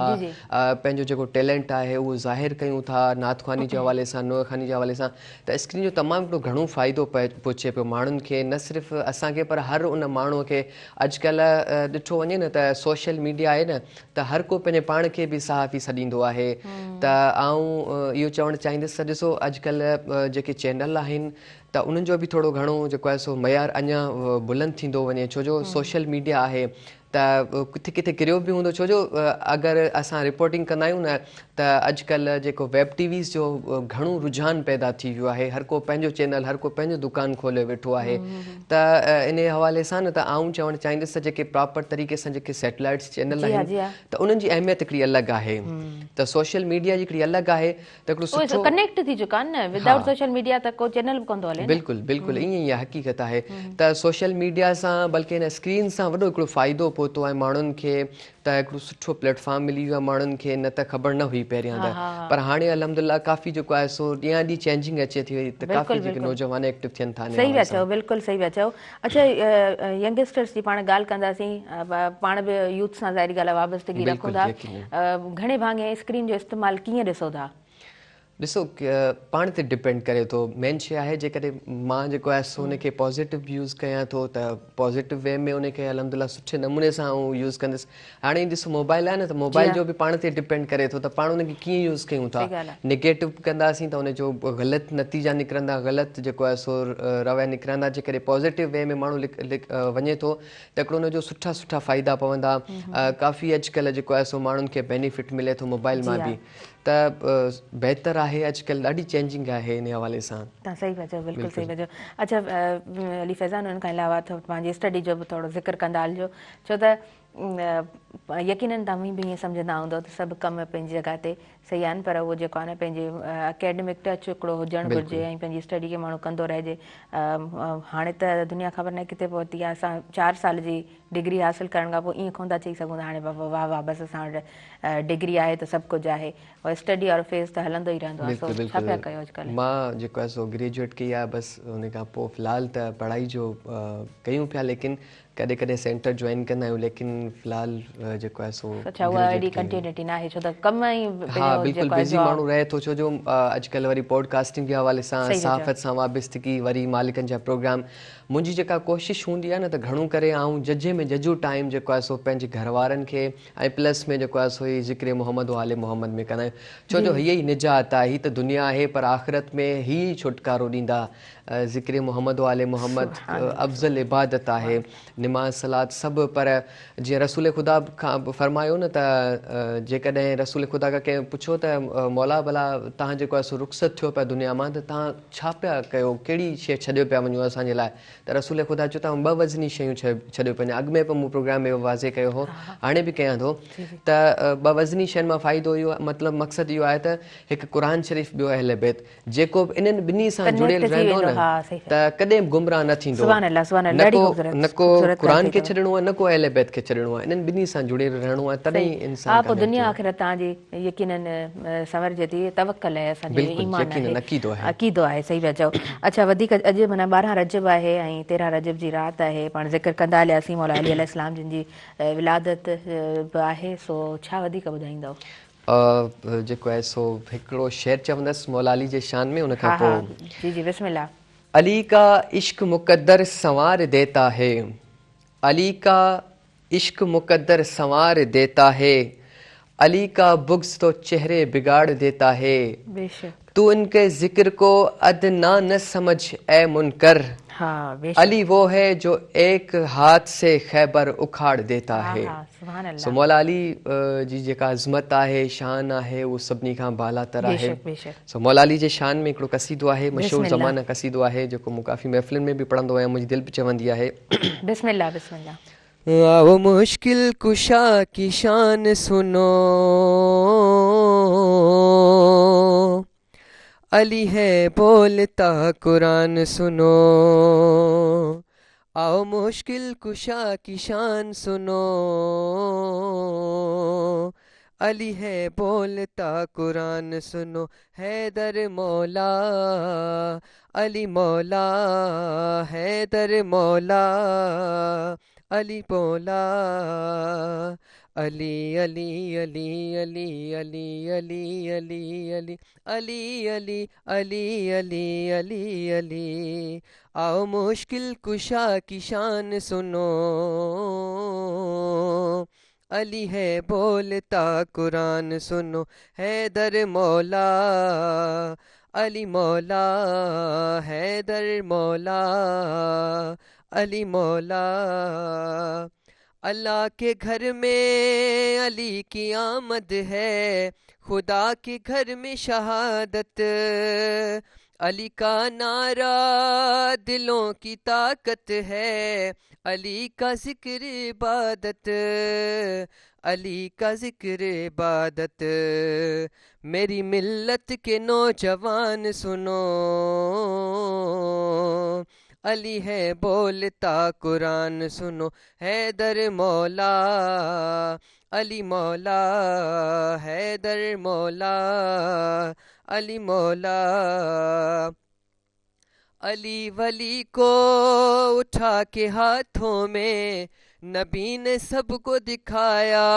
पंहिंजो जेको टैलेंट आहे उहो ज़ाहिर कयूं था, नात ख़्वानी जे हवाले सां, नोए ख़ानी जे हवाले सां। त स्क्रीन जो तमामु हिकिड़ो घणो फ़ाइदो पहुचे पियो माण्हुनि खे, न सिर्फ़ु असांखे पर हर उन माण्हूअ खे। अॼुकल्ह ॾिठो वञे न त सोशल मीडिया आहे न, त हर को पंहिंजे पाण खे बि सहाफ़ी सॾींदो आहे। त आउं इहो चवणु चाहींदुसि त ॾिसो, अॼुकल्ह जेके चैनल आहिनि त उन्हनि जो बि थोरो घणो जेको आहे सो मयार अञा बुलंद थींदो वञे, छो जो सोशल मीडिया आहे त किथे किथे किरियो बि हूंदो। छो जो अगरि असां रिपोर्टिंग कंदा आहियूं न, त अॼुकल्ह जेको वेब टीवीज़ जो घणो रुझान पैदा थी वियो आहे। हर को पंहिंजो चैनल, हर को पंहिंजो दुकानु खोले वेठो आहे। त इन हवाले सां न, त आउं चवणु चाहींदुसि त जेके प्रॉपर तरीक़े सां जेके सैटेलाइट्स चैनल आहिनि त उन्हनि जी अहमियत हिकिड़ी अलॻि आहे। त सोशल मीडिया जी हिकिड़ी अलॻि आहे, त हिकिड़ो सुठो कनेक्ट थी चुका आहिनि न। विदाउट सोशल मीडिया त को चैनल बि कोन थो हले। बिल्कुलु बिल्कुलु ईअं ई हक़ीक़त आहे। त सोशल मीडिया सां बल्कि हिन स्क्रीन सां वॾो हिकिड़ो फ़ाइदो पहुतो आहे माण्हुनि खे। त हिकिड़ो सुठो प्लेटफॉर्म मिली वियो आहे माण्हुनि खे, न त ख़बर न हुई पहिरियां त, पर हाणे अलहमदिल्ला काफ़ी जेको आहे सो ॾींहं ॾींहुं चेंजिंग अचे थी वई, त काफ़ी जेके नौजवान एक्टिव थियनि था। सही पिया चओ, बिल्कुलु सही पिया चओ। अच्छा, यंगस्टर्स जी पाण ॻाल्हि कंदासीं, पाण बि यूथ सां ज़ाहिरी ॻाल्हि आहे वाबस्तगी रखूं था। घणे भाङे स्क्रीन जो इस्तेमालु कीअं ॾिसो था? ॾिसो, पाण ते डिपेंड करे थो। मेन शइ आहे जेकॾहिं मां जेको आहे सो उनखे पॉज़िटिव यूज़ कयां थो त पॉज़िटिव वे में उनखे अलहमदिल्ला सुठे नमूने सां आउं यूज़ कंदुसि। हाणे ॾिसो, मोबाइल आहे न, त मोबाइल जो बि पाण ते डिपेंड करे थो त पाण उनखे कीअं यूज़ कयूं था। नेगेटिव कंदासीं त उनजो ग़लति नतीजा निकिरंदा, ग़लति जेको आहे सो रवैया निकिरंदा। जेकॾहिं पॉज़िटिव वे में माण्हू वञे थो त हिकिड़ो उनजो सुठा सुठा फ़ाइदा पवंदा। काफ़ी अॼुकल्ह जेको आहे सो माण्हुनि खे बेनिफिट मिले थो मोबाइल मां बि। त बहितर आहे, अॼुकल्ह ॾाढी चेंजिंग आहे हिन हवाले सां। तव्हां सही पिया चओ, बिल्कुलु सही पिया चओ। अच्छा, अली फैज़ान, हुन खां अलावा पंहिंजी स्टडी जो बि थोरो ज़िक्र कंदा हलिजो, छो त यकीनन तव्हां बि ईअं सम्झंदा हूंदव त सभु कम पंहिंजी जॻह ते सही आहिनि, पर उहो जेको आहे न पंहिंजे अकेडमिक टच हिकिड़ो हुजणु घुरिजे ऐं पंहिंजी स्टडी खे माण्हू कंदो रहिजे। हाणे त दुनिया ख़बर न किथे पहुती आहे। असां 4 साल जी डिग्री हासिलु करण खां पोइ ईअं कोन था चई सघूं त हाणे बाबा वाह वाह बसि असां वटि डिग्री आहे त सभु कुझु आहे। और स्टडी वारो फेज़ त हलंदो ई रहंदो आहे। सो छा पिया कयो अॼुकल्ह? मां जेको आहे सो ग्रेजुएट कई आहे बसि, हुन खां पोइ फ़िलहालु त पढ़ाई जो कयूं पिया, लेकिन कॾहिं कॾहिं सेंटर जॉइन कंदा आहियूं, लेकिन फ़िलहालु जेको आहे सो कंटिन्यूटी न आहे, छो त कम ई बिल्कुलु बिज़ी माण्हू रहे थो। छो जो अॼुकल्ह वरी पॉडकास्टिंग जे हवाले सां, सहाफ़त सां वाबस्तगी, वरी मालिकनि जा प्रोग्राम। मुंहिंजी जेका कोशिशि हूंदी आहे न, त घणो करे आउं जजे में जजो टाइम जेको आहे सो पंहिंजे घर वारनि खे ऐं प्लस में जेको आहे सो ही ज़िक्र मोहम्मद व आले मोहम्मद में कंदा आहियूं। छो जो हीअ ई निजात आहे, हीअ त दुनिया आहे, पर आख़िरत में ही छुटकारो ॾींदा। ज़िक्र मोहम्मद व आले मोहम्मद अफ़ज़ल इबादत आहे। निमाज़ सलात सभु, पर जीअं रसूल ख़ुदा खां फ़रमायो न त जेकॾहिं रसूल ख़ुदा खां कंहिं पुछो त मौला भला तव्हां जेको आहे सो रुख़सत थियो पिया दुनिया मां, त तव्हां छा पिया कयो, कहिड़ी शइ छॾियो पिया वञो असांजे लाइ? त रसूल ख़ुदा चयो तव्हां 2 वज़नी शयूं छॾियो पिया। अॻु में बि मूं प्रोग्राम में वाज़े कयो हो, हाणे बि कयां थो त 2 वज़नी शयुनि मां फ़ाइदो इहो मतिलबु मक़सदु इहो आहे त हिकु क़ुर शरीफ़, ॿियो अहल बैत। जेको इन्हनि ॿिन्ही सां जुड़ियल रहंदो न त कॾहिं गुमराह न थींदो। न को क़ुर खे छॾिणो आहे, न को अहल बैत खे छॾिणो आहे। इन्हनि ॿिन्ही सां जुड़ियल रहिणो आहे, तॾहिं इंसान पोइ दुनिया आख़िरत तव्हांजी यकीनन संवरजे थी। तवक्कल आहे, असांजो ईमान आहे, अक़ीदो आहे। सही पिया चओ। अच्छा, वधीक अॼु माना 12 रजब आहे ऐं 13 रजब जी राति आहे। पाण ज़िक्र कंदा हलियासीं मौला अली अलैहिस्सलाम जिन जी विलादत बि आहे, सो छा वधीक ॿुधाईंदव? जेको आहे सो हिकिड़ो शेर चवंदसि मौला अली जे शान में, उन खां पोइ जी जी बिस्मिल्लाह। अली का इश्क मुक़द्दर संवार देता है, अली का इश्क मुक़द्दर संवार देता है, अली का बुग़्ज़ तो चेहरे बिगाड़ देता है। बेशक तू इनके जिक्र को अदना न समझ ए मुनकर, अली वो है जो एक हाथ से खैबर उखाड़ देता है। सो मौला अली जी जेका अज़मत आहे, शान आहे, उहो सभिनी खां बालातर आहे। सो मौला अली जे शान में हिकिड़ो कसीदो आहे, मशहूर ज़माना कसीदो आहे, जेको मूं काफ़ी महफ़िलुनि में बि पढ़ंदो आहियां, मुंहिंजी दिलि बि चवंदी आहे। बिस्मिल्लाह बिस्मिल्लाह। आओ मुश्किल कुशा की शान सुनो, अली है बोलता कुरान सुनो। आओ मुश्किल कुशा की शान सुनो, अली है बोलता कुरान सुनो। हैदर मौला अली मौला, हैदर मौला अली मौला, अली अली अली अली अली अली अली अली अली अली अली अली अली अली। आओ मुश्किल कुशा की शान सुनो, अली है बोलता कुरान सुनो। हैदर मौला अली मौला, हैदर मौला अली मौला। अल्लाह के घर में अली की आमद है, खुदा के घर में शहादत, अली का नारा दिलों की ताकत है, अली का जिक्र इबादत, अली का जिक्र इबादत। मेरी मिल्लत के नौजवान सुनो, अली है बोलता कुरान सुनो। हैदर मौला अली मौला, हैदर मौला अली मौला। अली वली को उठा के हाथों में नबी ने सबको दिखाया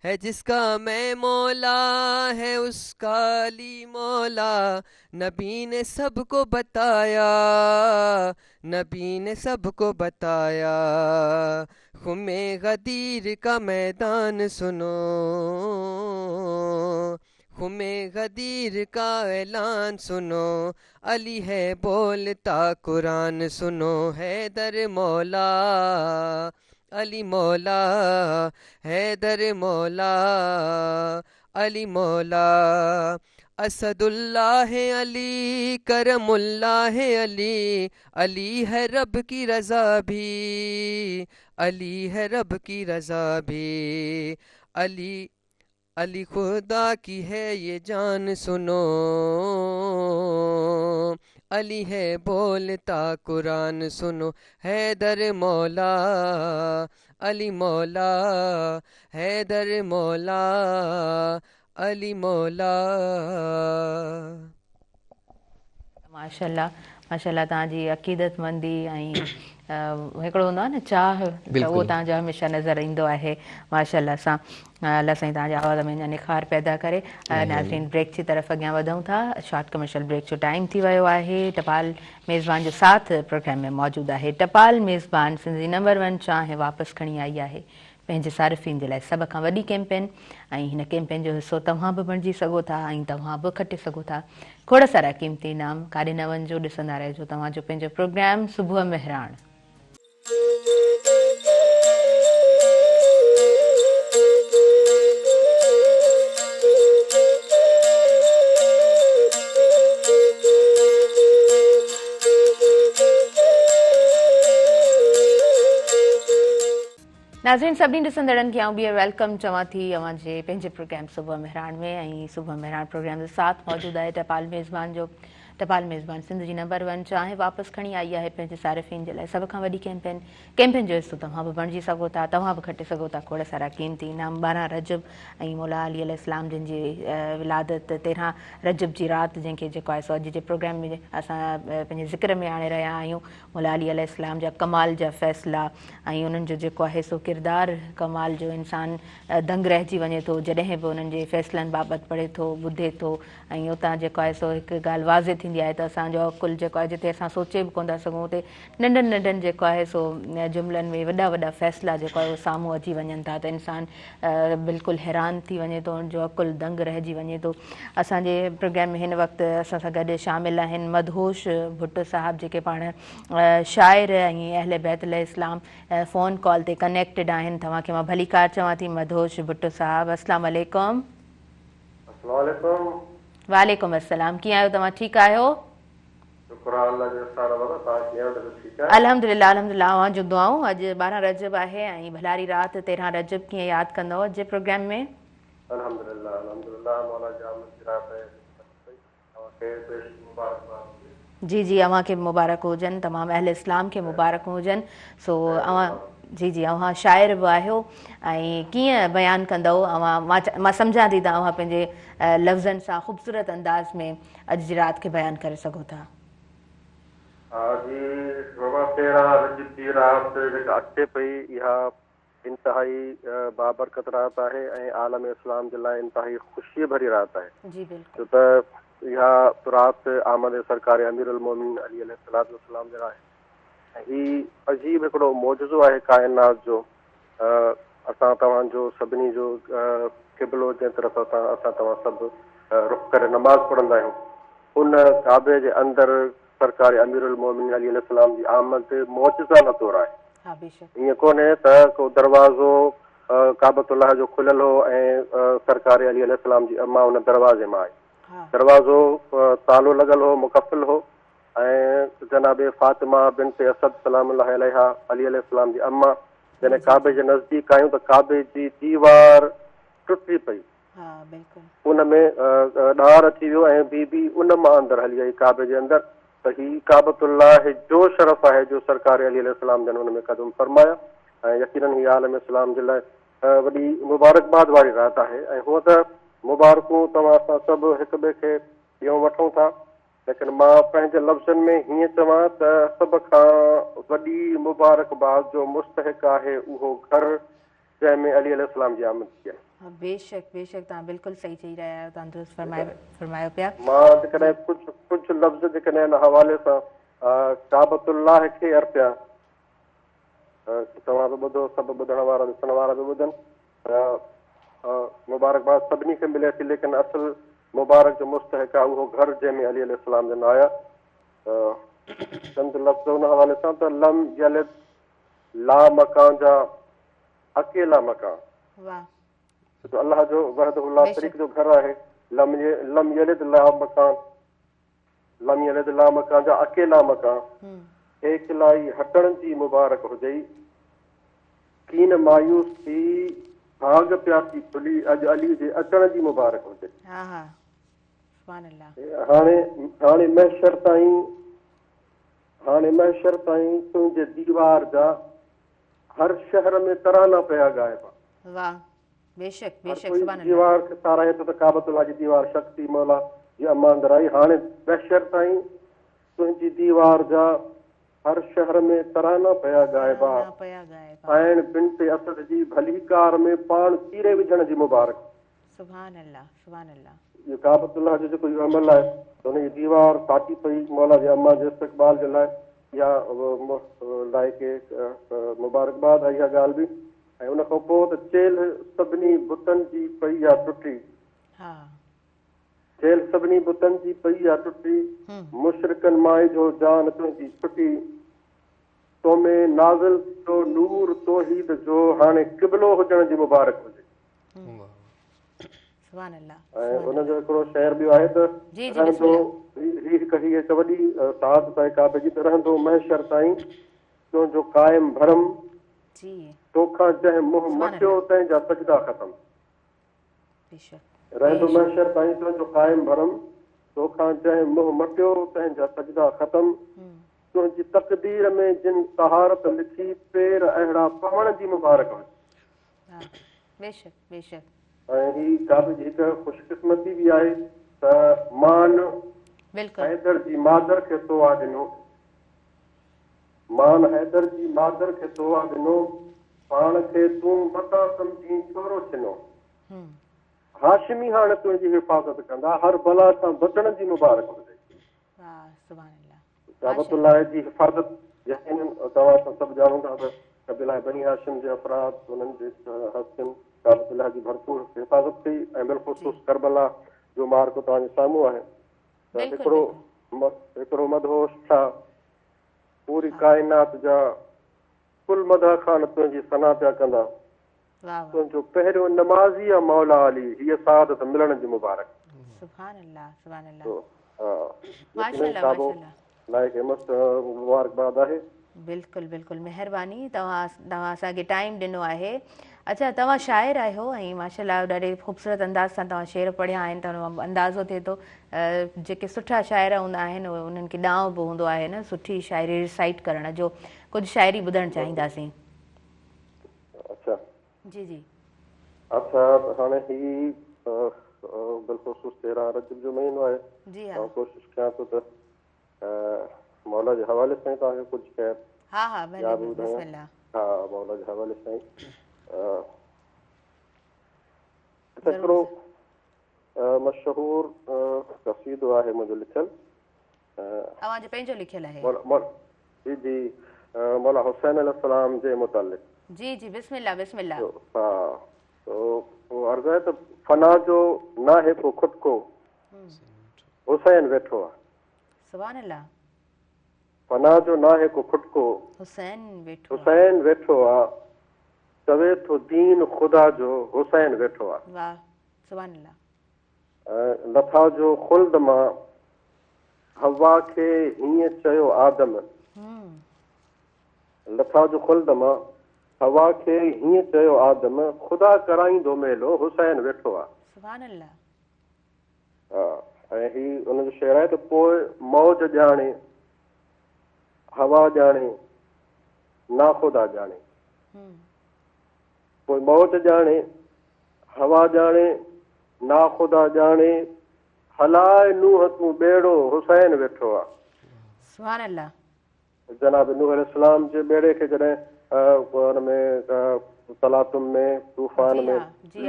है, जिसका मैं मौला है उसका अली मौला। नबी ने सबको बताया, नबी ने सबको बताया। खुमे गदीर का मैदान सुनो, खुमे गदीर का ऐलान सुनो, अली है बोलता कुरान सुनो। हैदर मौला अली मौला, हैदर मौला अली मौला। असदुल्लाह है अली, करमुल्लाह है अली, अली है रब की रज़ा भी, अली है रब की रज़ा भी। अली अली खुदा की है ये जान सुनो, अली है बोलता कुरान सुनो। हैदर मौला अली मौला, हैदर मौला अली मौला। माशाल्लाह माशाल्लाह, तव्हांजी अक़ीदतमंदी ऐं हिकिड़ो हूंदो आहे न चाह, त उहो तव्हांजो हमेशह नज़र ईंदो आहे माशाल्लाह सां। अलाह साईं तव्हांजे आवाज़ में अञा निखार पैदा करे। नाज़रीन, ब्रेक जी तरफ़ अॻियां वधूं था। शॉर्ट कमर्शियल ब्रेक जो टाइम थी वियो आहे। टपाल मेज़बान जो साथ प्रोग्राम में मौजूदु आहे। टपाल मेज़बान सिंधी नंबर 1 चांहि वापसि खणी आई आहे पंहिंजे सारिफ़ीन जे लाइ। सभ खां वॾी कैंपेन ऐं हिन कैंपेन जो हिसो तव्हां बि बणिजी सघो था ऐं तव्हां बि खटे सघो था खोड़ सारा क़ीमती इनाम। काॾे न वञिजो, ॾिसंदा रहिजो तव्हांजो पंहिंजो प्रोग्राम सुबुह मेहरान। नाज़रीन सभिनी ॾिसंदड़नि खे ॿीहर वेलकम चवां थी अवां जे पंहिंजे प्रोग्राम सुबुह मेहरान में ऐं सुबुह मेहरान प्रोग्राम जे साथ मौजूद आहे टपाल मेज़बान सिंध जी नंबर 1 चाहे वापसि खणी आई आहे पंहिंजे सारिफ़ीन जे लाइ सभ खां वॾी कैंपेन जो हिसो तव्हां बि बणिजी सघो था, तव्हां बि खटे सघो था खोड़ सारा क़ीमती इनाम। 12 रजब ऐं मौला अली अलैहिस्सलाम जिन जी विलादत 13 रजब जी राति जंहिंखे जेको आहे सो अॼु जे प्रोग्राम में असां पंहिंजे ज़िक्र में आणे रहिया आहियूं। मौला अली अलैहिस्सलाम जा कमाल जा फ़ैसिला ऐं उन्हनि जो जेको आहे सो किरदारु कमाल जो इंसानु दंग रहिजी वञे थो जॾहिं बि उन्हनि जे फ़ैसिलनि बाबति पढ़े थो ॿुधे थो। ऐं उतां जेको आहे सो हिकु ॻाल्हि वाज़े थींदी आहे त असांजो अकुलु जेको आहे जिते असां सोचे बि कोन था सघूं उते नंढनि नंढनि जेको आहे सो जुमिलनि में वॾा वॾा फ़ैसिला जेको आहे उहो साम्हूं अची वञनि था त इंसानु बिल्कुलु हैरान थी वञे थो, उनजो अकुलु दंग रहिजी वञे थो। असांजे प्रोग्राम में हिन वक़्तु असां सां गॾु शामिल आहिनि मदहोश भुट्टो साहिबु जेके पाण शाइर ऐं अहले बैत इस्लाम फ़ोन कॉल ते कनेक्टेड आहिनि। तव्हांखे मां भली कार चवां थी मदहोश भुट्टो साहिबु, अस्सलाम वालेकुम। वालेकुम अस्सलाम, कीअं आहियो तव्हां, ठीकु आहियो? अल्हम्दुलिल्लाह अल्हम्दुलिल्लाह, अवां जूं दुआऊं। अॼु 12 रजब आहे ऐं भलारी राति 13 रजब कीअं यादि कंदव अॼु जे प्रोग्राम में? जी जी, अव्हांखे मुबारक हुजनि, तमामु अहले इस्लाम खे मुबारक हुजनि। सो अव्हां जी जी अव्हां शाइर बि आहियो ऐं कीअं बयानु कंदव अव्हां? मां सम्झां थी त अव्हां पंहिंजे लफ़्ज़नि सां ख़ूबसूरत अंदाज़ में अॼु जी राति खे बयानु करे सघो था। अचे पई इहा इंतिहाई बाबरकत राति आहे ऐं आलम इस्लाम जे लाइ इंतिहाई ख़ुशी भरी राति आहे। जी बिल्कुलु। छो त इहा राति आमद सरकार अमीरुल मोमिनीन अली अलैहिस्सलाम जे लाइ ऐं ही अजीब हिकिड़ो मौजज़ो आहे काइनात जो। असां तव्हांजो सभिनी जो क़िबलो जंहिं तरफ़ असां तव्हां सभु रुख़ करे नमाज़ पढ़ंदा आहियूं, उन काबे जे अंदरि सरकार अमीरुल मोमिनीन अली अलैहिस्सलाम जी आमद मौजज़ा न तौर आहे। ईअं कोन्हे त को दरवाज़ो काबतुल्लाह जो खुलियल हो ऐं सरकार अली अलैहिस्सलाम जी अम्मा उन दरवाज़े मां आई। दरवाज़ो तालो लॻल हो, मुकफ़िल हो ऐं जनाबे फातिमा बिन्त असद सलामुल्लाह अलैहा अली अलैहिस्सलाम जी अम्मा जॾहिं काबे जे नज़दीक आयूं त काबे जी दीवार टुटी पई, उन में ॾार अची वियो ऐं बीबी उन मां अंदरि हली आई काबे जे अंदरि। त ही काबतुल्लाह जो शरफ़ आहे जो सरकार अली अलैहिस्सलाम जन हुन में क़दम फरमाया ऐं यकीनन ही आलम इस्लाम जे लाइ वॾी मुबारकबाद वारी राति आहे। ऐं हूअं त मुबारकूं तव्हां असां सभु हिक ॿिए खे ॾियूं वठूं था, लेकिन मां पंहिंजे लफ़्ज़नि में हीअं चवां त सभ खां वॾी मुबारकबाद जो मुस्तहिक़ आहे उहो घरु जंहिंमें अली अलैहिस्सलाम जी आमद थी आहे। बेशक बेशक, तव्हां बिल्कुलु सही चई रहिया आहियो, तव्हां दुरुस्त फरमायो पिया। मां जेकॾहिं कुझु लफ़्ज़ जेकॾहिं हिन हवाले सां काबतुल्लाह खे अर्पिया, तव्हां बि ॿुधो, सभु ॿुधण वारा ॾिसण वारा बि ॿुधनि, मुबारकबाद सभिनी खे मिले थी, लेकिन असुल मुबारक जो मुस्तहिक़ आहे उहो घरु जंहिंमें अली अलैहिस्सलाम जन आया। चंद लफ़्ज़ उन हवाले सां त लम यलिद ला मकान जा अकेला मकान, तो अल्लाह जो वहदहु ला शरीक जो घर आहे। लम यलिद ला मकान, लम यलिद ला मकान जा अकेला मकान, एकलाई हटण जी मुबारक हुजई, कीन मायूस थी भाग प्यासी खुली अॼु अली जे अचण जी मुबारक हुजे। हाणे महशर ताईं तुंहिंजे दीवार जा हर शहर में तराना पिया ॻाइबा। वाह, बेशक बेशक, दीवार खे साराए थो त काबतुल्लाह जी दीवार शक्ति मौला जी अम्मा अंदरि आई। हाणे महशर ताईं तुंहिंजी दीवार जा हर शहर में तराना पिया ॻाइबा, पाइण बिन्त असद जी भली कार में पाण चीरे विझण जी मुबारक। सुभान अल्लाह सुभान अल्लाह। इहो काबतुल्लाह जो जेको इहो अमल आहे त हुनजी दीवार फाटी पई मौला जी अम्मा जे इस्तक़बाल जे लाइ, इहा लाइक़े मुबारकबाद आहे इहा ॻाल्हि बि। ऐं उन खां पोइ त चेल सभिनी बुतनि जी पई आहे टुटी, चेल सभिनी बुतनि जी पई आहे टुटी, मुशरिकनि माई जो जान तुंहिंजी छुटी, तो में नाज़िल जो नूर तौहीद जो हाणे क़िबलो हुजण जी मुबारक हुजे। ऐं उनजो हिकिड़ो शेर ॿियो आहे त रहंदो हिकु वॾी साहत आहे काबे जी, त रहंदो महशर ताईं तुंहिंजो क़ाइम भरम जी तोखां जंहिं मुंहुं मटियो तंहिंजा सजदा ख़तम बेशक रहंदो महशर ताईं तुंहिंजो क़ाइम भरम तोखां जंहिं मुंहुं मटियो तंहिंजा सजदा ख़तम तुंहिंजी तक़दीर में जिन तहारत लिखी पेर अहिड़ा पवण जी मुबारक हुजे। हाँ बेशक बेशक ऐं ही काबे जी हिकु ख़ुशकिस्मती बि आहे त मान बिल्कुलु हैदर जी मादर खे तोहा ॾिनो मान हैदर जी मादर खे तोहा ॾिनो पाण खे तूं मता सम्झी छोरो छिनो हाशिमी हाणे तुंहिंजी हिफ़ाज़त कंदा हर बला सां बचण जी मुबारक हुजे। वाह सुभान अल्लाह काबतुल्लाह जी हिफ़ाज़त यकीनन तव्हां सभु ॼाणो था त कबीला बनी हाशिम जे अफ़राद उन्हनि जे हस्तियुनि काबतुल्लाह जी भरपूर हिफ़ाज़त कई ऐं बिलख़ुसूस करबला जो मार्ग तव्हांजे साम्हूं आहे त हिकिड़ो मदहोश छा पूरी काइनात जा कुल मदह ख़ान तुंहिंजी सना पिया कंदा तुंहिंजो पहिरियों नमाज़ी आहे मौला अली हीअ सादत मिलण जी मुबारक। सुभान अल्लाह सुभान अल्लाह माशाअल्लाह माशाअल्लाह लाइक मस्त मुबारकबाद आहे। बिल्कुलु बिल्कुलु महिरबानी तव्हां असांखे टाइम ॾिनो आहे। अच्छा तव्हां शाइर आहियो ऐं माशाअल्लाह ॾाढे ख़ूबसूरत अंदाज़ सां तव्हां शेर पढ़िया आहिनि त अंदाज़ो थिए थो जेके सुठा शाइर हूंदा आहिनि उन्हनि खे ॾांव बि हूंदो आहे न सुठी शाइरी रिसाइट करण जो कुझु शाइरी ॿुधणु चाहींदासीं। अच्छा जी जी अच्छा हाणे ही बिलख़ुसूस 13 रजब जो महीनो आहे जी हाँ कोशिशि कयां थो त मौला जे हवाले सां तव्हांखे कुझु ख़ैर हाँ हाँ भले बिस्मिल्लाह हा मौला जे हवाले सां हिकिड़ो मशहूर क़सीदो आहे मुंहिंजो लिखियलु तव्हांजो पंहिंजो लिखियलु आहे जी जी मौला हुसैन अलैहिस्सलाम जे मुतालिक़ जी जी बिस्मिल्लाह बिस्मिल्लाह हा तो वो अर्ज़ है तो फना जो ना है को खुद को हुसैन वेठो आहे। सुभान अल्लाह फना जो ना है को खुद को हुसैन वेठो आहे चवे थो दीन ख़ुदा जो हुसैन वेठो आहे। वाह सुभान अल्लाह लथा जो ख़ुल्द मां हवा खे हीअं चयो आदम लथा जो ख़ुल्द मां हवा खे हीअं चयो आदम ख़ुदा कराईंदो मेलो हुसैन वेठो आहे। सुभान अल्लाह हा ऐं ही उनजो शेर आहे त पोइ मौज ॼाणे हवा ॼाणे ना ख़ुदा ॼाणे पोइ मौज ॼाणे हवा ॼाणे ना ख़ुदा ॼाणे हलाए नूह तूं ॿेड़ो हुसैन वेठो आहे। सुभान अल्लाह जनाब नूह अलैहिस्सलाम जे ॿेड़े खे जॾहिं हुन में तलातुम में तूफ़ान में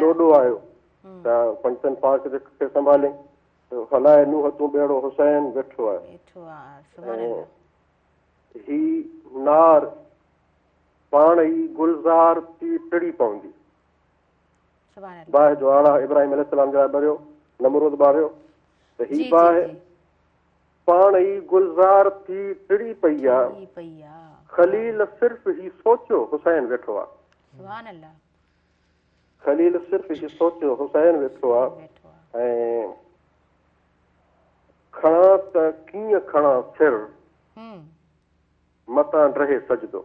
लोॾो आयो त पंचनि पाक खे संभाले हलाए नूह तूं ॿेड़ो हुसैन वेठो आहे। ही नार पाण ई गुलज़ार थी टिड़ी पवंदी बाहि जो आला इब्राहिम अलैहिस्सलाम जा ॿरियो नमरूद ॿारियो त ही बाहि पाण ई गुलज़ार थी टिड़ी पई आहे खलील सिर्फ़ ही सोचियो हुसैन वेठो आहे। सुभान अल्लाह खलील सिर्फ़ ही सोचियो हुसैन वेठो आहे ऐं खणा त कीअं खणा सिर मतां रहे सजदो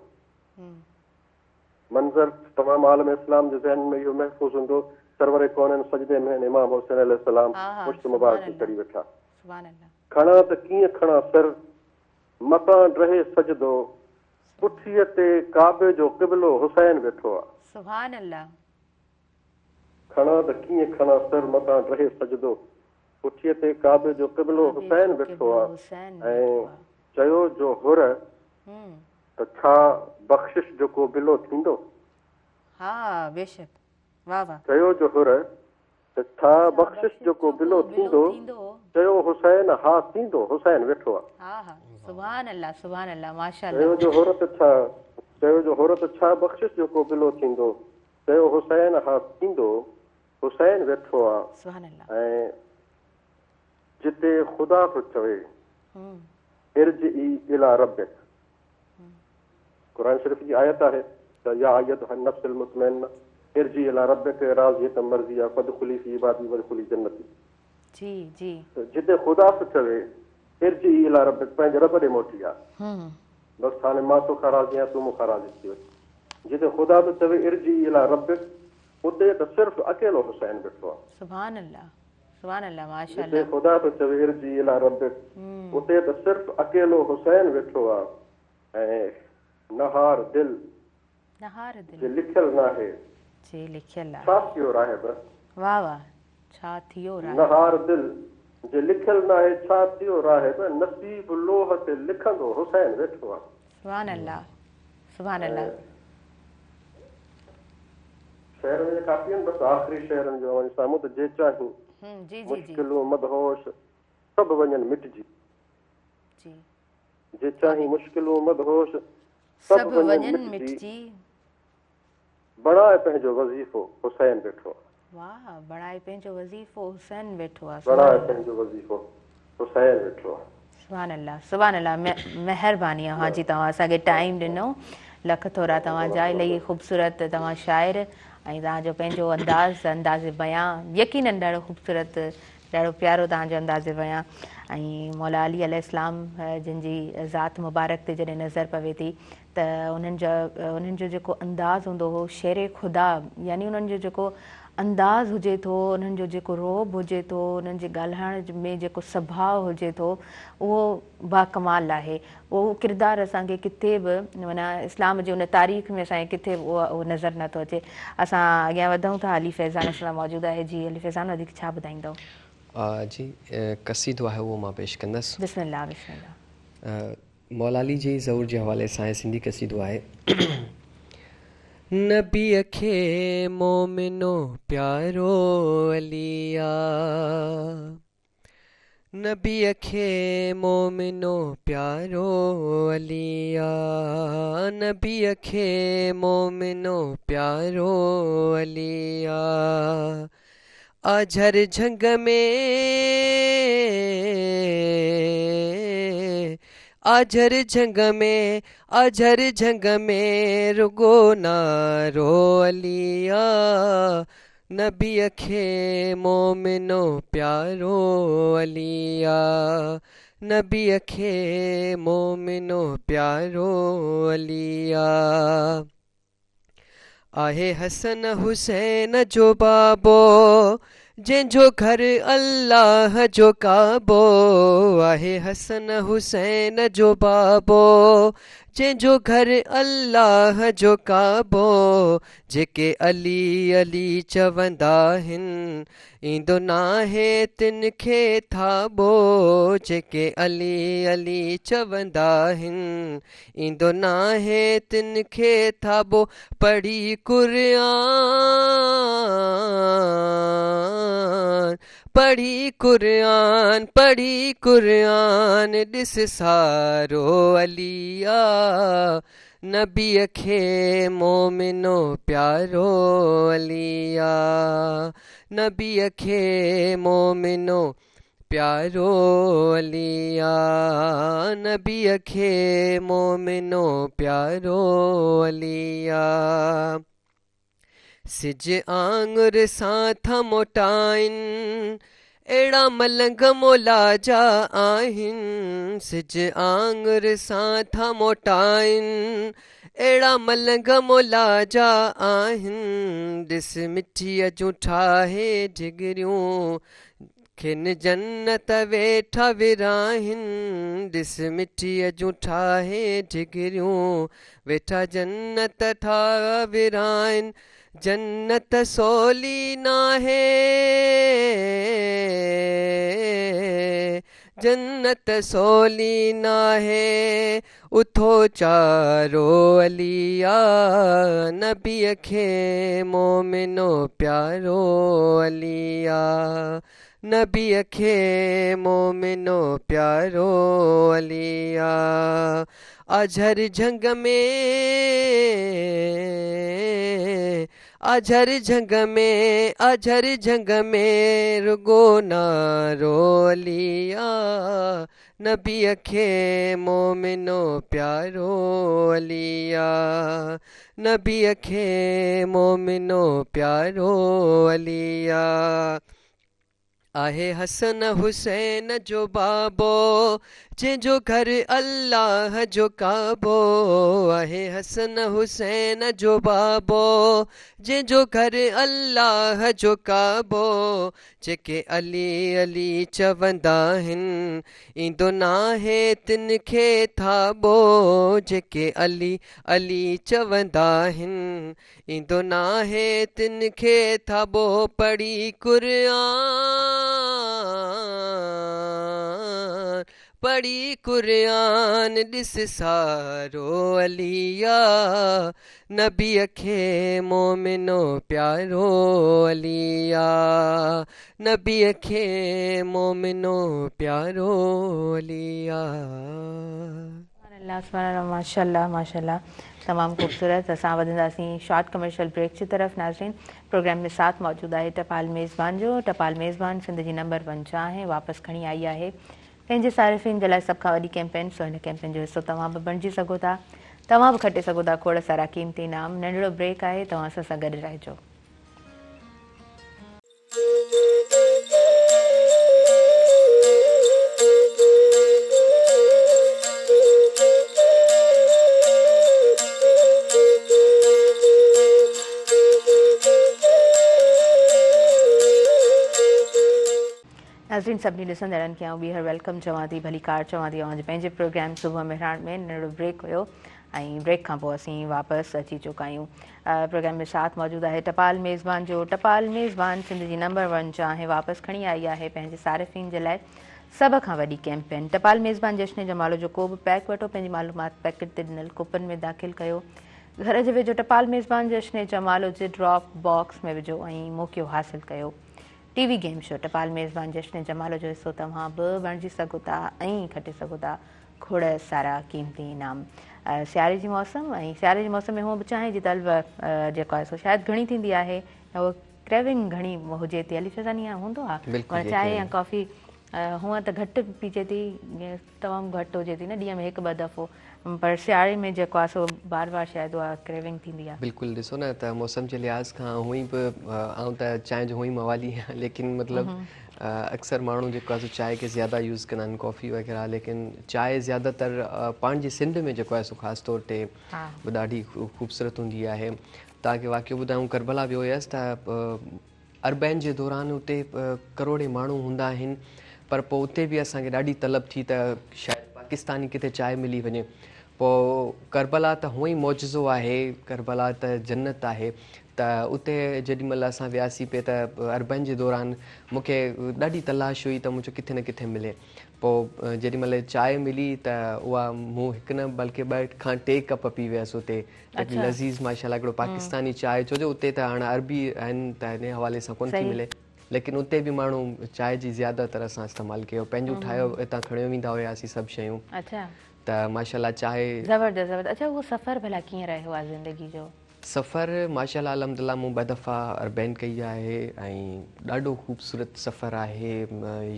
मंज़र तमामु आलम इस्लाम जे ज़हन में इहो महफ़ूज़ हूंदो सरवर कौननि सजदे में इमाम हुसैन अलैहिस्सलाम मुश्त मुबारक चढ़ी वेठा खणा त कीअं खणा सिर मतां रहे सजदो पुठीअ ते काबे जो क़िबलो हुसैन वेठो आहे। सुभान अल्लाह खणा त कीअं खणा सिर मतां रहे सजदो पुठीअ ते काबे जो क़िबलो हुसैन वेठो आहे ऐं चयो जो हुर त छा बख़्शिश जो को बिलो थींदो हा बेशक वाह वाह चयो जो हुर त छा बख़्शिश जो को बिलो थींदो चयो हुसैन हा थींदो हुसैन वेठो आहे। हा हा सुभान अल्लाह माशाअल्लाह चयो जो हुर त छा बख़्शिश जो को बिलो थींदो चयो हुसैन हा थींदो हुसैन वेठो आहे। सुभान अल्लाह ऐं जिते ख़ुदा थो चवे इर्जिई इला रब्बिक क़ुरान शरीफ़ जी आयत आहे त या अय्युहा नफ्सुल मुतमइन्ना इर्जी इला रब्बिक राज़ियतन मर्ज़िया फदख़ुली फ़ी इबादी वदख़ुली जन्नती जी जी जिते ख़ुदा थो चवे इर्जी इला रब्बिक पंहिंजे रब ॾे मोटी आहे बसि हाणे मां तोखां राज़ी आहियां तूं मूंखां राज़ी थी वञ जिते ख़ुदा बि चवे इर्जी इला रबिक, उते त सिर्फ़ु अकेलो हुसैन वेठो आहे। सुभान अल्लाह, सुभान अल्लाह, जिते माशाअल्लाह। ख़ुदा बि चवे इर्जी इला रबिक, उते त सिर्फ़ु अकेलो हुसैन वेठो आहे। ऐं नहार दिल नहार दिल जे लिखियल न आहे, जे लिखियल आहे। छा थियो राहिब? वाह वाह, छा थियो राहिब? नहार दिल जे लिखियल न आहे, छा थियो राहिब? नसीब लोह ते लिखंदो हुसैन वेठो आहे। सुभान अल्लाह, सुभान अल्लाह। शहरनि जे काफ़ी आहिनि, बसि आख़िरी शहरनि जो वञी साम्हूं त जे चाही जी जी जी मुश्किलूं मदहोश सभु वञनि मिटिजी, जी, जे चाही मुश्किलूं मदहोश सभु वञनि मिटिजी। बणाए पंहिंजो वज़ीफ़ो हुसैन वेठो आहे। वाह, बणाए पंहिंजो वज़ीफ़ो हुसैन वेठो आहे। बणाए पंहिंजो वज़ीफ़ो हुसैन वेठो आहे। सुभान अल्लाह, सुभान अल्लाह। महिरबानी आहे हाजी, तव्हां असांखे टाइम ॾिनो, लख थोरा तव्हांजा। इलाही ख़ूबसूरत तव्हां शाइर ऐं तव्हांजो पंहिंजो अंदाज़ बयां यकीनन ॾाढो ख़ूबसूरत, ॾाढो प्यारो तव्हांजो अंदाज़ बयां। ऐं मौला अली अलैहिस्सलाम जिन जी ज़ात मुबारक ते जॾहिं नज़र पवे थी त उन्हनि जो जेको अंदाज़ हूंदो हो शेर ख़ुदा, यानी उन्हनि जो जेको अंदाज़ हुजे थो, उन्हनि जो जेको रोब हुजे थो, उन्हनि जे ॻाल्हाइण में जेको स्वभाव हुजे थो, उहो बाकमाल आहे। उहो किरदारु असांखे किथे बि माना इस्लाम जे उन तारीख़ में असांखे किथे उहो नज़र नथो अचे। असां अॻियां वधूं था। अली फैज़ान सां मौजूदु आहे। जी अली फैज़ान, वधीक छा ॿुधाईंदव? जी क़सीदो आहे उहो मां पेश कंदुसि। बिस्मिल्लाह बिस्मिल्लाह। मौला अली जे ज़हूर जे हवाले सां सिंधी क़सीदो आहे। नबीअ खे मोमिनो प्यारो अलिया, नबीअ खे मोमिनो प्यारो अलिया, नबीअ खे मोमिनो प्यारो अलिया। आझर झंग में, आझर झंग में, आझर झंग में रुगो नारो अलिया, नबीअ खे मोमिनो प्यारो अलिया, नबीअ खे मोमिनो प्यारो अलिया। आहे हसन हुसैन जो बाबो, जंहिंजो घर अल्लाह जो काबो, आहे हसन हुसैन जो बाबो, जंहिंजो घर अल्लाह जो काबो। जेके अली अली चवंदा आहिनि, ईंदो नाहे तिन खे थाबो। जेके अली अली चवंदा आहिनि, ईंदो नाहे तिन खे थाबो। पढ़ी कुरान, पढ़ी कुरान, पढ़ी कुरान, ॾिस सारो अलिया, नबीअ खे मोमिनो प्यारो अलिया, नबीअ खे मोमिनो प्यारो अलिया, नबीअ खे मोमिनो प्यारो अलिया। सिज आंगुर सां था मोटाइनि, अहिड़ा मलंग मौला जा आहिनि। सिज आंगुर सां था मोटाइनि, अहिड़ा मलंग मौला जा आहिनि। ॾिस मिठीअ जूं ठाहे जिगरियूं, खिन जन्नत वेठा विराहिनि। ॾिस मिठीअ जूं ठाहे जिगरियूं, वेठा जन्नत ठा विराहिनि। जन्नत सोली नाहे, जन्नत सोली नाहे, उथो चारो अलिया, नबीअ खे मोमिनो प्यारो अलिया, नबीअ खे मोमिनो प्यारो अलिया। आझर झंग में, आझर झंग में, आझर झंग में रुगो नारो अलिया, नबीअ खे मोमिनो प्यारो अलिया, नबीअ खे मोमिनो प्यारो अलिया। आहे हसन हुसैन जो बाबो जंहिंजो घर अल्लाह जो काबो आहे हसन हुसैन जो बाबो जंहिंजो घर अल्लाह जो काबो जेके अली अली चवंदा आहिनि ईंदो नाहे तिन खे थाबो जेके अली अली चवंदा आहिनि ईंदो नाहे तिन खे थाबो पढ़ी पढ़ी कुरान ॾिस सारो अलिया नबीअ खे मोमिनो प्यारो अलिया नबीअ खे मोमिनो प्यारो अलिया। माशाल्लाह माशाल्लाह तमामु ख़ूबसूरत। असां वधंदासीं शॉर्ट कमर्शियल ब्रेक जी तरफ़। नाज़रीन, प्रोग्राम में साथ मौजूद आहे टपाल मेज़बान जो। टपाल मेज़बान सिंध जी नंबर 1 आहे, वापसि खणी आई आहे पंहिंजे सारिफ़िन जे लाइ सभ खां वॾी कैंपेन। सो हिन कैंपेन जो हिसो तव्हां बि बणिजी सघो था, तव्हां बि खटे सघो था खोड़ सारा क़ीमती इनाम। नंढिड़ो ब्रेक आहे, तव्हां असां सां गॾु रहिजो। नाज़रीन, सभिनी ॾिसंदड़नि खे आउं ॿीहर वेलकम चवां थी, भली कार चवां थी। अॼु पंहिंजे प्रोग्राम सुबुह मेहरान में नंढिड़ो ब्रेक हुयो ऐं ब्रेक खां पोइ असीं वापसि अची चुका आहियूं। प्रोग्राम में साथ मौजूदु आहे टपाल मेज़बान जो। टपाल मेज़बान सिंध जी नंबर 1 आहे, वापसि खणी आई आहे पंहिंजे सारिफ़ीन जे लाइ सभ खां वॾी कैंपेन। टपाल मेज़बान जश्न जमालो जो को बि पैक वठो, पंहिंजी मालूमात पैकेट ते ॾिनल कूपन में दाख़िल कयो, घर जे वेझो टपाल मेज़बान जश्न जमालो जे ड्रॉप बॉक्स में विझो ऐं मौक़ियो हासिलु कयो। टीवी गेम शो टपाल मेज़बान जश्न जमालो जो हिसो तव्हां बि बणिजी सघो था ऐं खटे सघो था खोड़ सारा क़ीमती इनाम। सियारे जी मौसम ऐं सियारे जे मौसम में हूअं बि चांहि जी तलब जेको आहे सो शायदि घणी थींदी आहे, उहो क्रेविंग घणी हुजे थी। अली फैज़ानी हूंदो आहे चांहि या कॉफ़ी हूअं त घटि पीजे थी, तमामु घटि हुजे थी न, ॾींहं में हिकु ॿ दफ़ो, पर सियारे में जेको आहे सो बार बार शायदि उहा क्रेविंग थींदी आहे। बिल्कुलु, ॾिसो न त मौसम जे लिहाज़ खां हुअं ई बि आउं त चांहि जो हुअं ई मवाली आहियां, लेकिन मतिलबु अक्सर माण्हू जेको आहे सो चांहि खे ज़्यादा यूज़ कंदा आहिनि, कॉफ़ी वग़ैरह, लेकिन चांहि ज़्यादातर पाण जी सिंध में जेको आहे सो ख़ासि तौर ते ॾाढी ख़ूबसूरत हूंदी आहे। तव्हांखे वाक़ियो ॿुधायूं, करबला वियो हुयसि त अरबैन जे दौरान उते करोड़े माण्हू हूंदा आहिनि, पर पोइ उते बि असांखे ॾाढी तलब थी त शायदि पाकिस्तानी किथे चांहि मिली वञे। पोइ करबला त हुअं ई मौजज़ो आहे, करबला त जन्नत आहे। त उते जेॾीमहिल असां वियासीं पिए त अरबैन जे दौरान मूंखे ॾाढी तलाश हुई त मुंहिंजो किथे न किथे मिले। पोइ जेॾीमहिल चांहि मिली त उहा मूं हिकु न बल्कि 2 खां 3 कप पी वियसि उते। ॾाढी लज़ीज़ माशाल्लाह हिकिड़ो पाकिस्तानी चांहि, छो जो उते त हाणे अरबी आहिनि त हिन हवाले सां कोन थी मिले, लेकिन उते बि माण्हू चांहि जी ज़्यादातर असां इस्तेमालु कयो, पंहिंजो ठाहियो, हितां खणी वेंदा हुआसीं सभु शयूं। त माशाल्लाह चांहि ज़बरदस्त ज़बरदस्त। अच्छा, उहो सफ़र भला कीअं रहियो आहे ज़िंदगी जो? सफ़र माशाल्लाह अल्हम्दुलिल्लाह मूं 2 दफ़ा अरबैन कई आहे ऐं ॾाढो ख़ूबसूरत सफ़र आहे।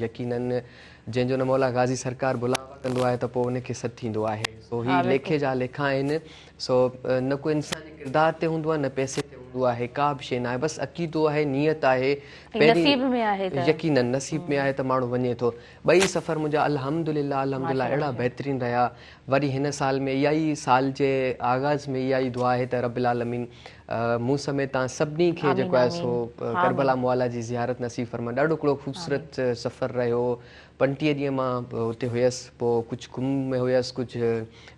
यकीनन जंहिंजो न मौला गाज़ी सरकार बुलावा कंदो आहे त पोइ उनखे सॾु थींदो आहे। सो ही लेखे जा लेखा आहिनि। सो न को इंसानी किरदार ते हूंदो आहे, न पैसे ते हूंदो आहे, का बि शइ न आहे, बसि अक़ीदो आहे, नियत आहे, नसीब में आहे त यकीनन नसीब में आहे त माण्हू वञे थो। 2 सफ़र मुंहिंजा अल्हम्दुलिल्लाह अल्हम्दुलिल्लाह अहिड़ा बहितरीनु रहिया। वरी हिन साल में इहा ई साल जे आगाज़ में इहा ई दुआ आहे त रब्बिल आलमीन मूं समेत तव्हां सभिनी खे जेको आहे सो करबला मुआला जी ज़ियारत नसीब फरमाए। ॾाढो हिकिड़ो ख़ूबसूरत सफ़र रहियो। 35 ॾींहं मां उते हुयसि, पोइ कुझु कुम में हुयसि, कुझु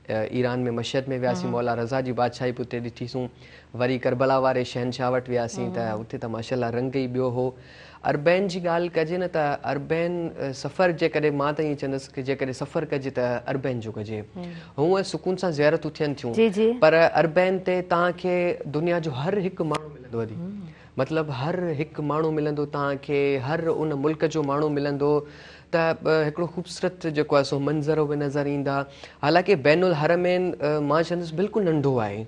ईरान में मशहद में वियासीं, मौला रज़ा जी बादशाही बि उते ॾिठीसूं। वरी करबला वारे शहनशाह वटि वियासीं त उते त माशाल्लाह रंग ई ॿियो हो। अरबैन जी ॻाल्हि कजे न त अरबैन सफ़र जेकॾहिं मां त ईअं चवंदुसि की जेकॾहिं सफ़र कजे त अरबैन जो कजे। हूअं सुकून सां ज़ियारतूं थियनि थियूं, पर अरबैन ते तव्हांखे दुनिया जो हर हिकु माण्हू मिलंदो आहे, मतिलबु हर हिकु माण्हू मिलंदो तव्हांखे, हर उन मुल्क जो माण्हू मिलंदो। त हिकिड़ो ख़ूबसूरत जेको आहे सो मंज़र बि नज़र ईंदा। हालांकि बैनुल हरमैन मां चवंदुसि बिल्कुलु नंढो आहे,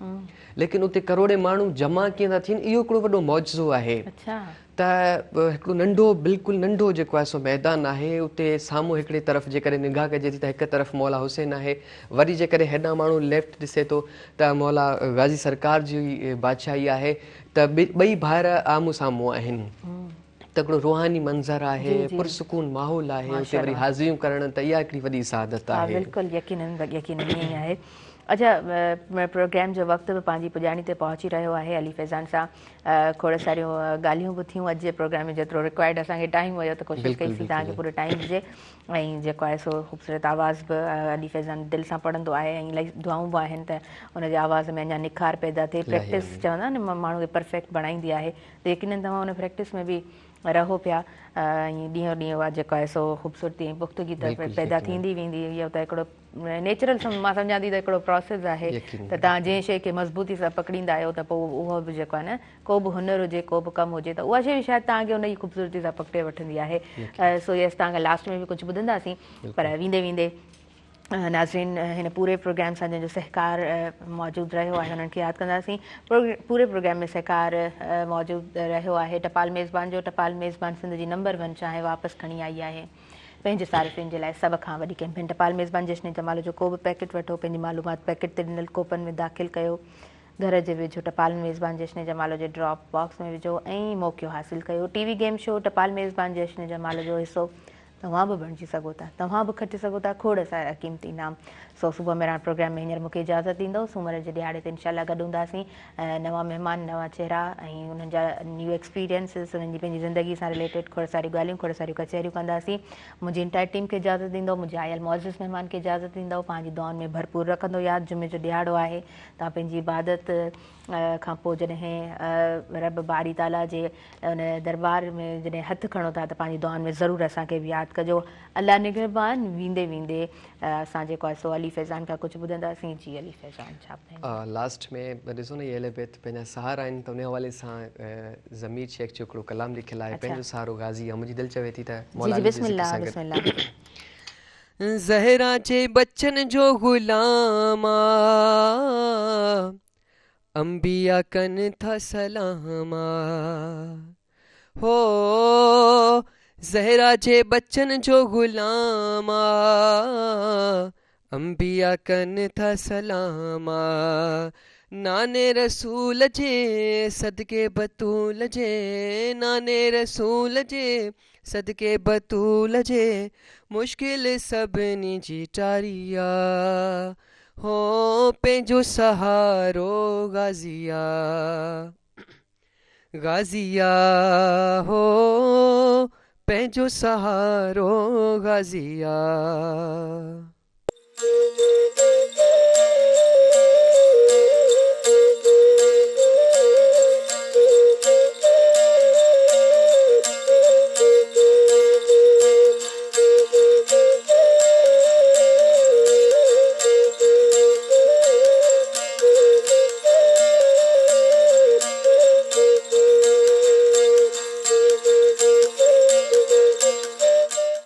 लेकिन उते करोड़े माण्हू जमा कीअं था थियनि, इहो हिकिड़ो वॾो मौजज़ो आहे। त हिकिड़ो नंढो, बिल्कुलु नंढो जेको आहे सो मैदान आहे। उते साम्हूं हिकिड़े तरफ़ जेकॾहिं निगाह कजे थी त हिकु तरफ़ मौला हुसैन आहे, वरी जेकॾहिं हेॾां माण्हू लेफ्ट ॾिसे थो त मौला गाज़ी सरकार जी बादशाही आहे। त ॿई भाइर आम्हूं साम्हूं आहिनि। त हिकिड़ो रूहानी मंज़र आहे, जी, जी। पुरसुकून माहौल आहे, उते माशाअल्लाह। वरी हाज़िरियूं करण त इहा हिकिड़ी वॾी सादत हाँ आहे। बिल्कुलु यकीनन यकीनन ईअं ई आहे। अच्छा, प्रोग्राम जो वक़्तु बि पंहिंजी पुॼाणी ते पहुची रहियो आहे। अली फैज़ान सां खोड़ सारियूं ॻाल्हियूं बि थियूं अॼु जे प्रोग्राम में, जेतिरो रिक्वायर्ड असांखे टाइम हुयो त कोशिशि बिल्कुलु, कईसीं तव्हांखे बिल्कुलु। पूरो टाइम ॾिजे। ऐं जेको आहे सो ख़ूबसूरत आवाज़ बि अली फैज़ान दिलि सां पढ़ंदो आहे, ऐं इलाही दुआऊं बि आहिनि त हुनजे आवाज़ में अञा निखार पैदा थिए। इलाही प्रैक्टिस आमीन। चवंदा आहिनि न माण्हू खे परफेक्ट बणाईंदी आहे, त यकीनन तव्हां हुन प्रैक्टिस में बि रहो पिया। ऐं ॾींहों ॾींहुं उहा जेको आहे सो ख़ूबसूरती ऐं पुख़्तगी त बिल्कुलु पैदा यकीनन। थींदी वेंदी। इहो त हिकिड़ो नेचुरल मां सम्झां थी त हिकिड़ो प्रोसेस आहे, यकीनन। त तव्हां जंहिं शइ खे मज़बूती सां पकड़ींदा आहियो त पोइ उहो बि जेको आहे न, को बि हुनर हुजे, को बि कमु हुजे, त उहा शइ बि शायदि तव्हांखे हुन जी ख़ूबसूरती सां पकड़े वठंदी आहे। सो यस, तव्हांखे लास्ट में बि कुझु ॿुधंदासीं, पर वेंदे वेंदे नाज़रीन हिन पूरे प्रोग्राम सां जंहिंजो सहकार मौजूदु रहियो आहे हुननि खे यादि कंदासीं। पूरे प्रोग्राम में सहकार मौजूदु रहियो आहे टपाल मेज़बान जो। टपाल मेज़बान सिंध जी नंबर 1 चांहि वापसि खणी आई आहे पंहिंजे सारिफ़िन जे लाइ सभ खां वॾी कैंपेन। टपाल मेज़बान जश्न जमाल जो को बि पैकेट वठो, पंहिंजी मालूमात पैकेट ते ॾिनल कोपन में दाख़िल कयो, घर जे वेझो टपाल मेज़बान जश्न जमाल जे ड्रॉप बॉक्स में विझो ऐं मौक़ियो हासिलु कयो। टीवी गेम शो टपाल मेज़बान जश्न जमाल जो हिसो तव्हां बि बणिजी सघो था, तव्हां बि खटी सघो था खोड़ सारा क़ीमती इनाम। सो सुबुह में प्रोग्राम में हींअर मूंखे इजाज़त ॾींदो। सूमर जे ॾियारे ते इंशाल्लाह गॾु हूंदासीं। नवां महिमान, नवां चहिरा ऐं उन्हनि जा न्यू एक्सपीरियंसिस, उन्हनि जी पंहिंजी ज़िंदगी सां रिलेटेड खोड़ सारियूं ॻाल्हियूं, खोड़ सारियूं कचहरियूं कंदासीं। मुंहिंजी इंटायर टीम खे इजाज़त ॾींदो, मुंहिंजे आयल मुअज़्ज़िज़ महिमान खे इजाज़त ॾींदो। पंहिंजी दुआउनि में भरपूर रखंदो यादि। जुमे जो ॾियारो आहे, तव्हां पंहिंजी इबादत खां पोइ जॾहिं रब बारी ताला जे उन दरबार में जॾहिं हथु खणो था त पंहिंजी दुआउनि में ज़रूरु असांखे बि यादि कजो। अलाह निगहबान। वेंदे वेंदे असां जेको आहे सो अली फैज़ान खां कुझु ॿुधंदासीं। जी अली फैज़ान छा लास्ट में ॾिसो न, ये अहले बैत पंहिंजा सहारा आहिनि, त उन हवाले सां ज़मीर शेख जो हिकिड़ो कलाम लिखियलु आहे, पंहिंजो सहारो गाज़ी आहे। मुंहिंजी दिलि चवे थी त जी जी बिस्मिल्लाह बिस्मिल्लाह। ज़हरा जे बच्चन जो ग़ुलामा, अंबिया कन था सलामा। हो ज़हरा जे बच्चन जो ग़ुलामा, अंबिया कन था सलामा। नाने रसूल जे सदके बतूल जे, नाने रसूल जे सदके बतूल जे, मुश्किल सभिनी जी टारिया। हो पंहिंजो सहारो गाज़िया, गाज़िया हो पंहिंजो सहारो गाज़िया।